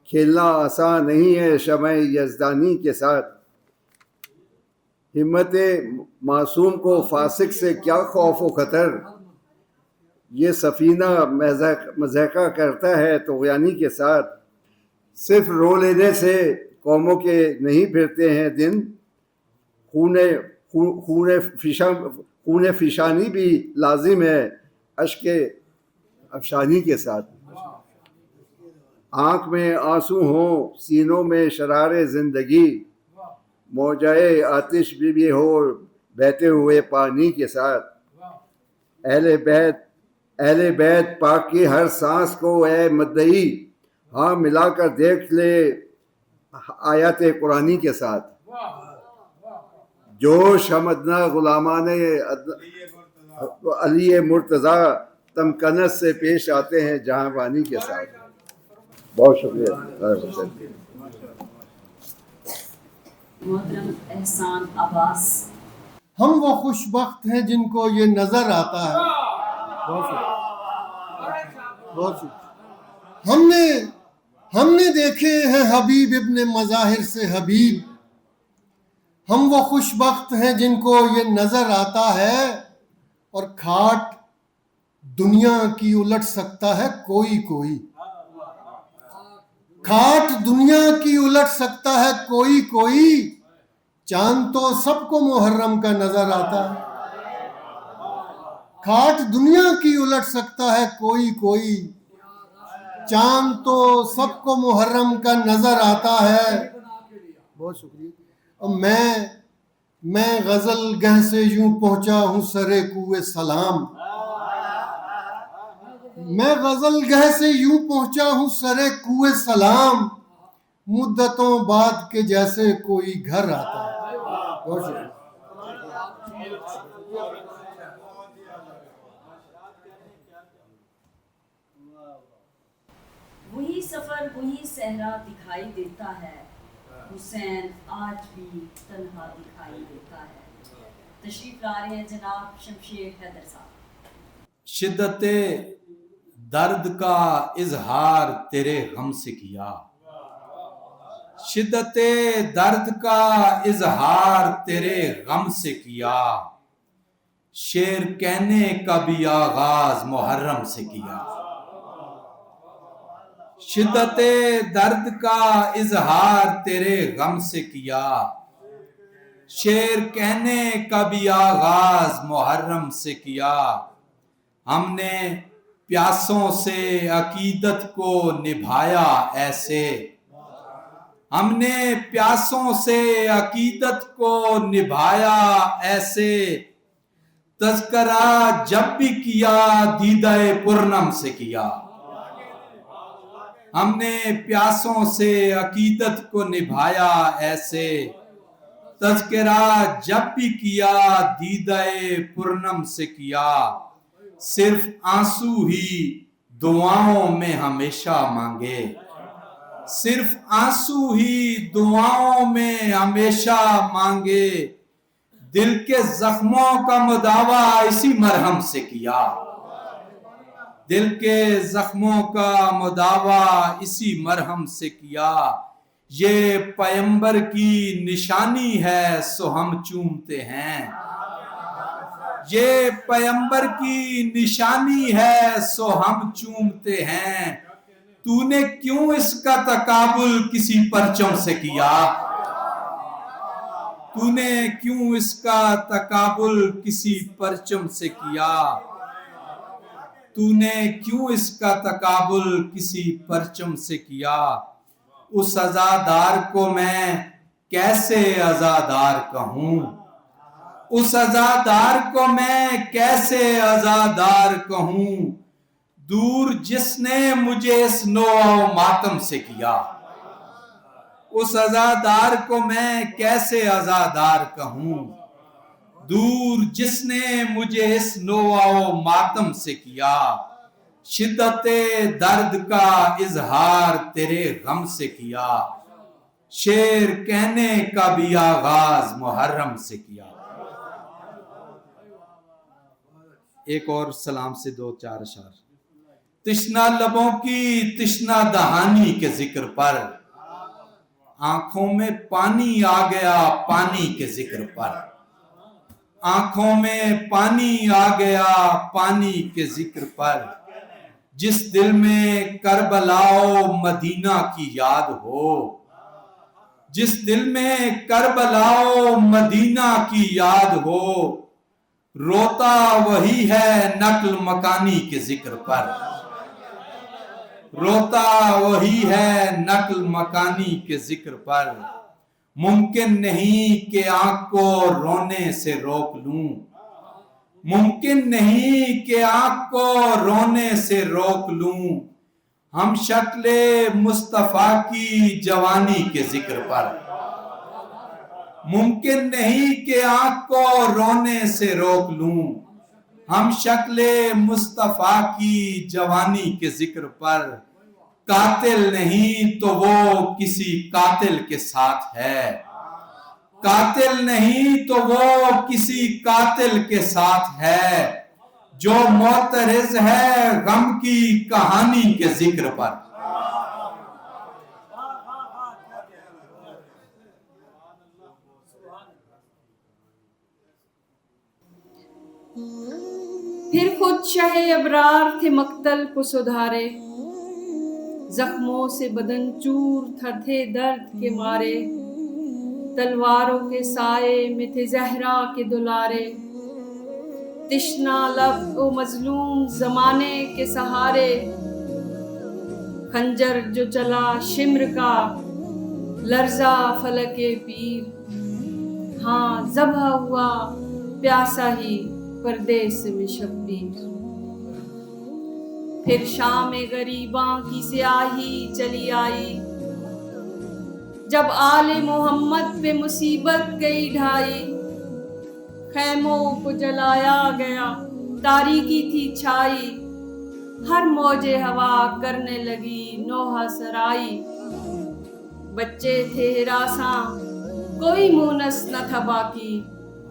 کھیلنا آسان نہیں ہے شمع یزدانی کے ساتھ، ہمت معصوم کو فاسق سے کیا خوف و خطر، یہ سفینہ مضحکہ کرتا ہے طغیانی کے ساتھ، صرف رو لینے سے قوموں کے نہیں پھرتے ہیں دن، خون فشانی بھی لازم ہے اشک افشانی کے ساتھ۔ آنکھ میں آنسو ہوں سینوں میں شرار زندگی، موجائے آتش بھی ہو بہتے ہوئے پانی کے ساتھ۔ اہل بیت پاک کی ہر سانس کو اے مدعی، ہاں ملا کر دیکھ لے آیات قرآنی کے ساتھ۔ جوش ہم ادنا غلامان علی مرتضیٰ تمکنت سے پیش آتے ہیں جہاں بانی کے ساتھ۔ بہت شکریہ۔ محترم احسان عباس۔ ہم وہ خوش بخت ہیں جن کو یہ نظر آتا ہے، ہم نے دیکھے ہیں حبیب ابن مظاہر سے حبیب، ہم وہ خوش بخت ہیں جن کو یہ نظر آتا ہے، اور کھاٹ دنیا کی الٹ سکتا ہے کوئی کوئی، کھاٹ دنیا کی الٹ سکتا ہے کوئی کوئی، چاند تو سب کو محرم کا نظر آتا ہے۔ کھاٹ دنیا کی الٹ سکتا ہے کوئی کوئی، چاند تو سب کو محرم کا نظر آتا ہے۔ بہت شکریہ۔ میں غزل گہ سے یوں پہنچا ہوں سرے کوئے سلام، میں غزل گہ سے یوں پہنچا ہوں سرے کوئے سلام، مدتوں بعد کے جیسے کوئی گھر آتا ہے۔ بہت شکریہ۔ وہی سفر وہی صحرا دکھائی دیتا ہے، حسین آج بھی تنہا دکھائی دیتا ہے۔ تشریف لا رہے ہیں جناب شمشیر حیدر صاحب۔ شدت درد کا اظہار تیرے غم سے کیا، شدت درد کا اظہار تیرے غم سے کیا، شعر کہنے کا بھی آغاز محرم سے کیا، شدت درد کا اظہار تیرے غم سے کیا، شعر کہنے کا بھی آغاز محرم سے کیا، ہم نے پیاسوں سے عقیدت کو نبھایا ایسے، ہم نے پیاسوں سے عقیدت کو نبھایا ایسے، تذکرہ جب بھی کیا دیدہ پورنم سے کیا، ہم نے پیاسوں سے عقیدت کو نبھایا ایسے، تذکرہ جب بھی کیا دیدہ پورنم سے کیا، صرف آنسو ہی دعاؤں میں ہمیشہ مانگے، صرف آنسو ہی دعاؤں میں ہمیشہ مانگے، دل کے زخموں کا مداوع اسی مرہم سے کیا، دل کے زخموں کا مداوع اسی مرہم سے کیا، یہ پیمبر کی نشانی ہے سو ہم چومتے ہیں، یہ پیمبر کی نشانی ہے سو ہم چومتے ہیں، تو نے کیوں اس کا تقابل کسی پرچم سے کیا، تو نے کیوں اس کا تقابل کسی پرچم سے کیا، تو نے کیوں اس کا تقابل کسی پرچم سے کیا، اس عزادار کو میں کیسے عزادار کہوں، اس عزادار کو میں کیسے عزادار کہوں، دور جس نے مجھے اس نوع و ماتم سے کیا، اس عزادار کو میں کیسے عزادار کہوں، دور جس نے مجھے اس نوع و ماتم سے کیا، شدت درد کا اظہار تیرے غم سے کیا، شعر کہنے کا بھی آغاز محرم سے کیا۔ ایک اور سلام سے دو چار اشعار۔ تشنا لبوں کی تشنا دہانی کے ذکر پر، آنکھوں میں پانی آ گیا پانی کے ذکر پر، آنکھوں میں پانی آ گیا پانی کے ذکر پر، جس دل میں کربلا و مدینہ کی یاد ہو، جس دل میں کربلا و مدینہ کی یاد ہو، روتا وہی ہے نقل مکانی کے ذکر پر، روتا وہی ہے نقل مکانی کے ذکر پر۔ ممکن نہیں کہ آنکھ کو رونے سے روک لوں، ممکن نہیں کہ آنکھ کو رونے سے روک لوں، ہم شکل مصطفیٰ کی جوانی کے ذکر پر، ممکن نہیں کہ آنکھ کو رونے سے روک لوں، ہم شکل مصطفیٰ کی جوانی کے ذکر پر۔ قاتل نہیں تو وہ کسی قاتل کے ساتھ ہے، قاتل نہیں تو وہ کسی قاتل کے ساتھ ہے، جو معترض ہے غم کی کہانی کے ذکر پر۔ پھر خود شہ ابرار تھے مقتل کو سدھارے، زخموں سے بدن چور تھے درد کے مارے، تلواروں کے سائے میں تھے زہرا کے دلارے، تشنا لب و مظلوم زمانے کے سہارے، خنجر جو چلا شمر کا لرزا فلک پیر، ہاں ذبح ہوا پیاسا ہی پردیس میں شبیر۔ پھر شام غریباں کی سیاہی چلی آئی، جب آل محمد پہ مصیبت گئی ڈھائی، خیموں کو جلایا گیا تاریکی تھی چھائی، ہر موج ہوا کرنے لگی نوحہ سرائی، بچے تھے ہراساں کوئی مونس نہ تھا باقی،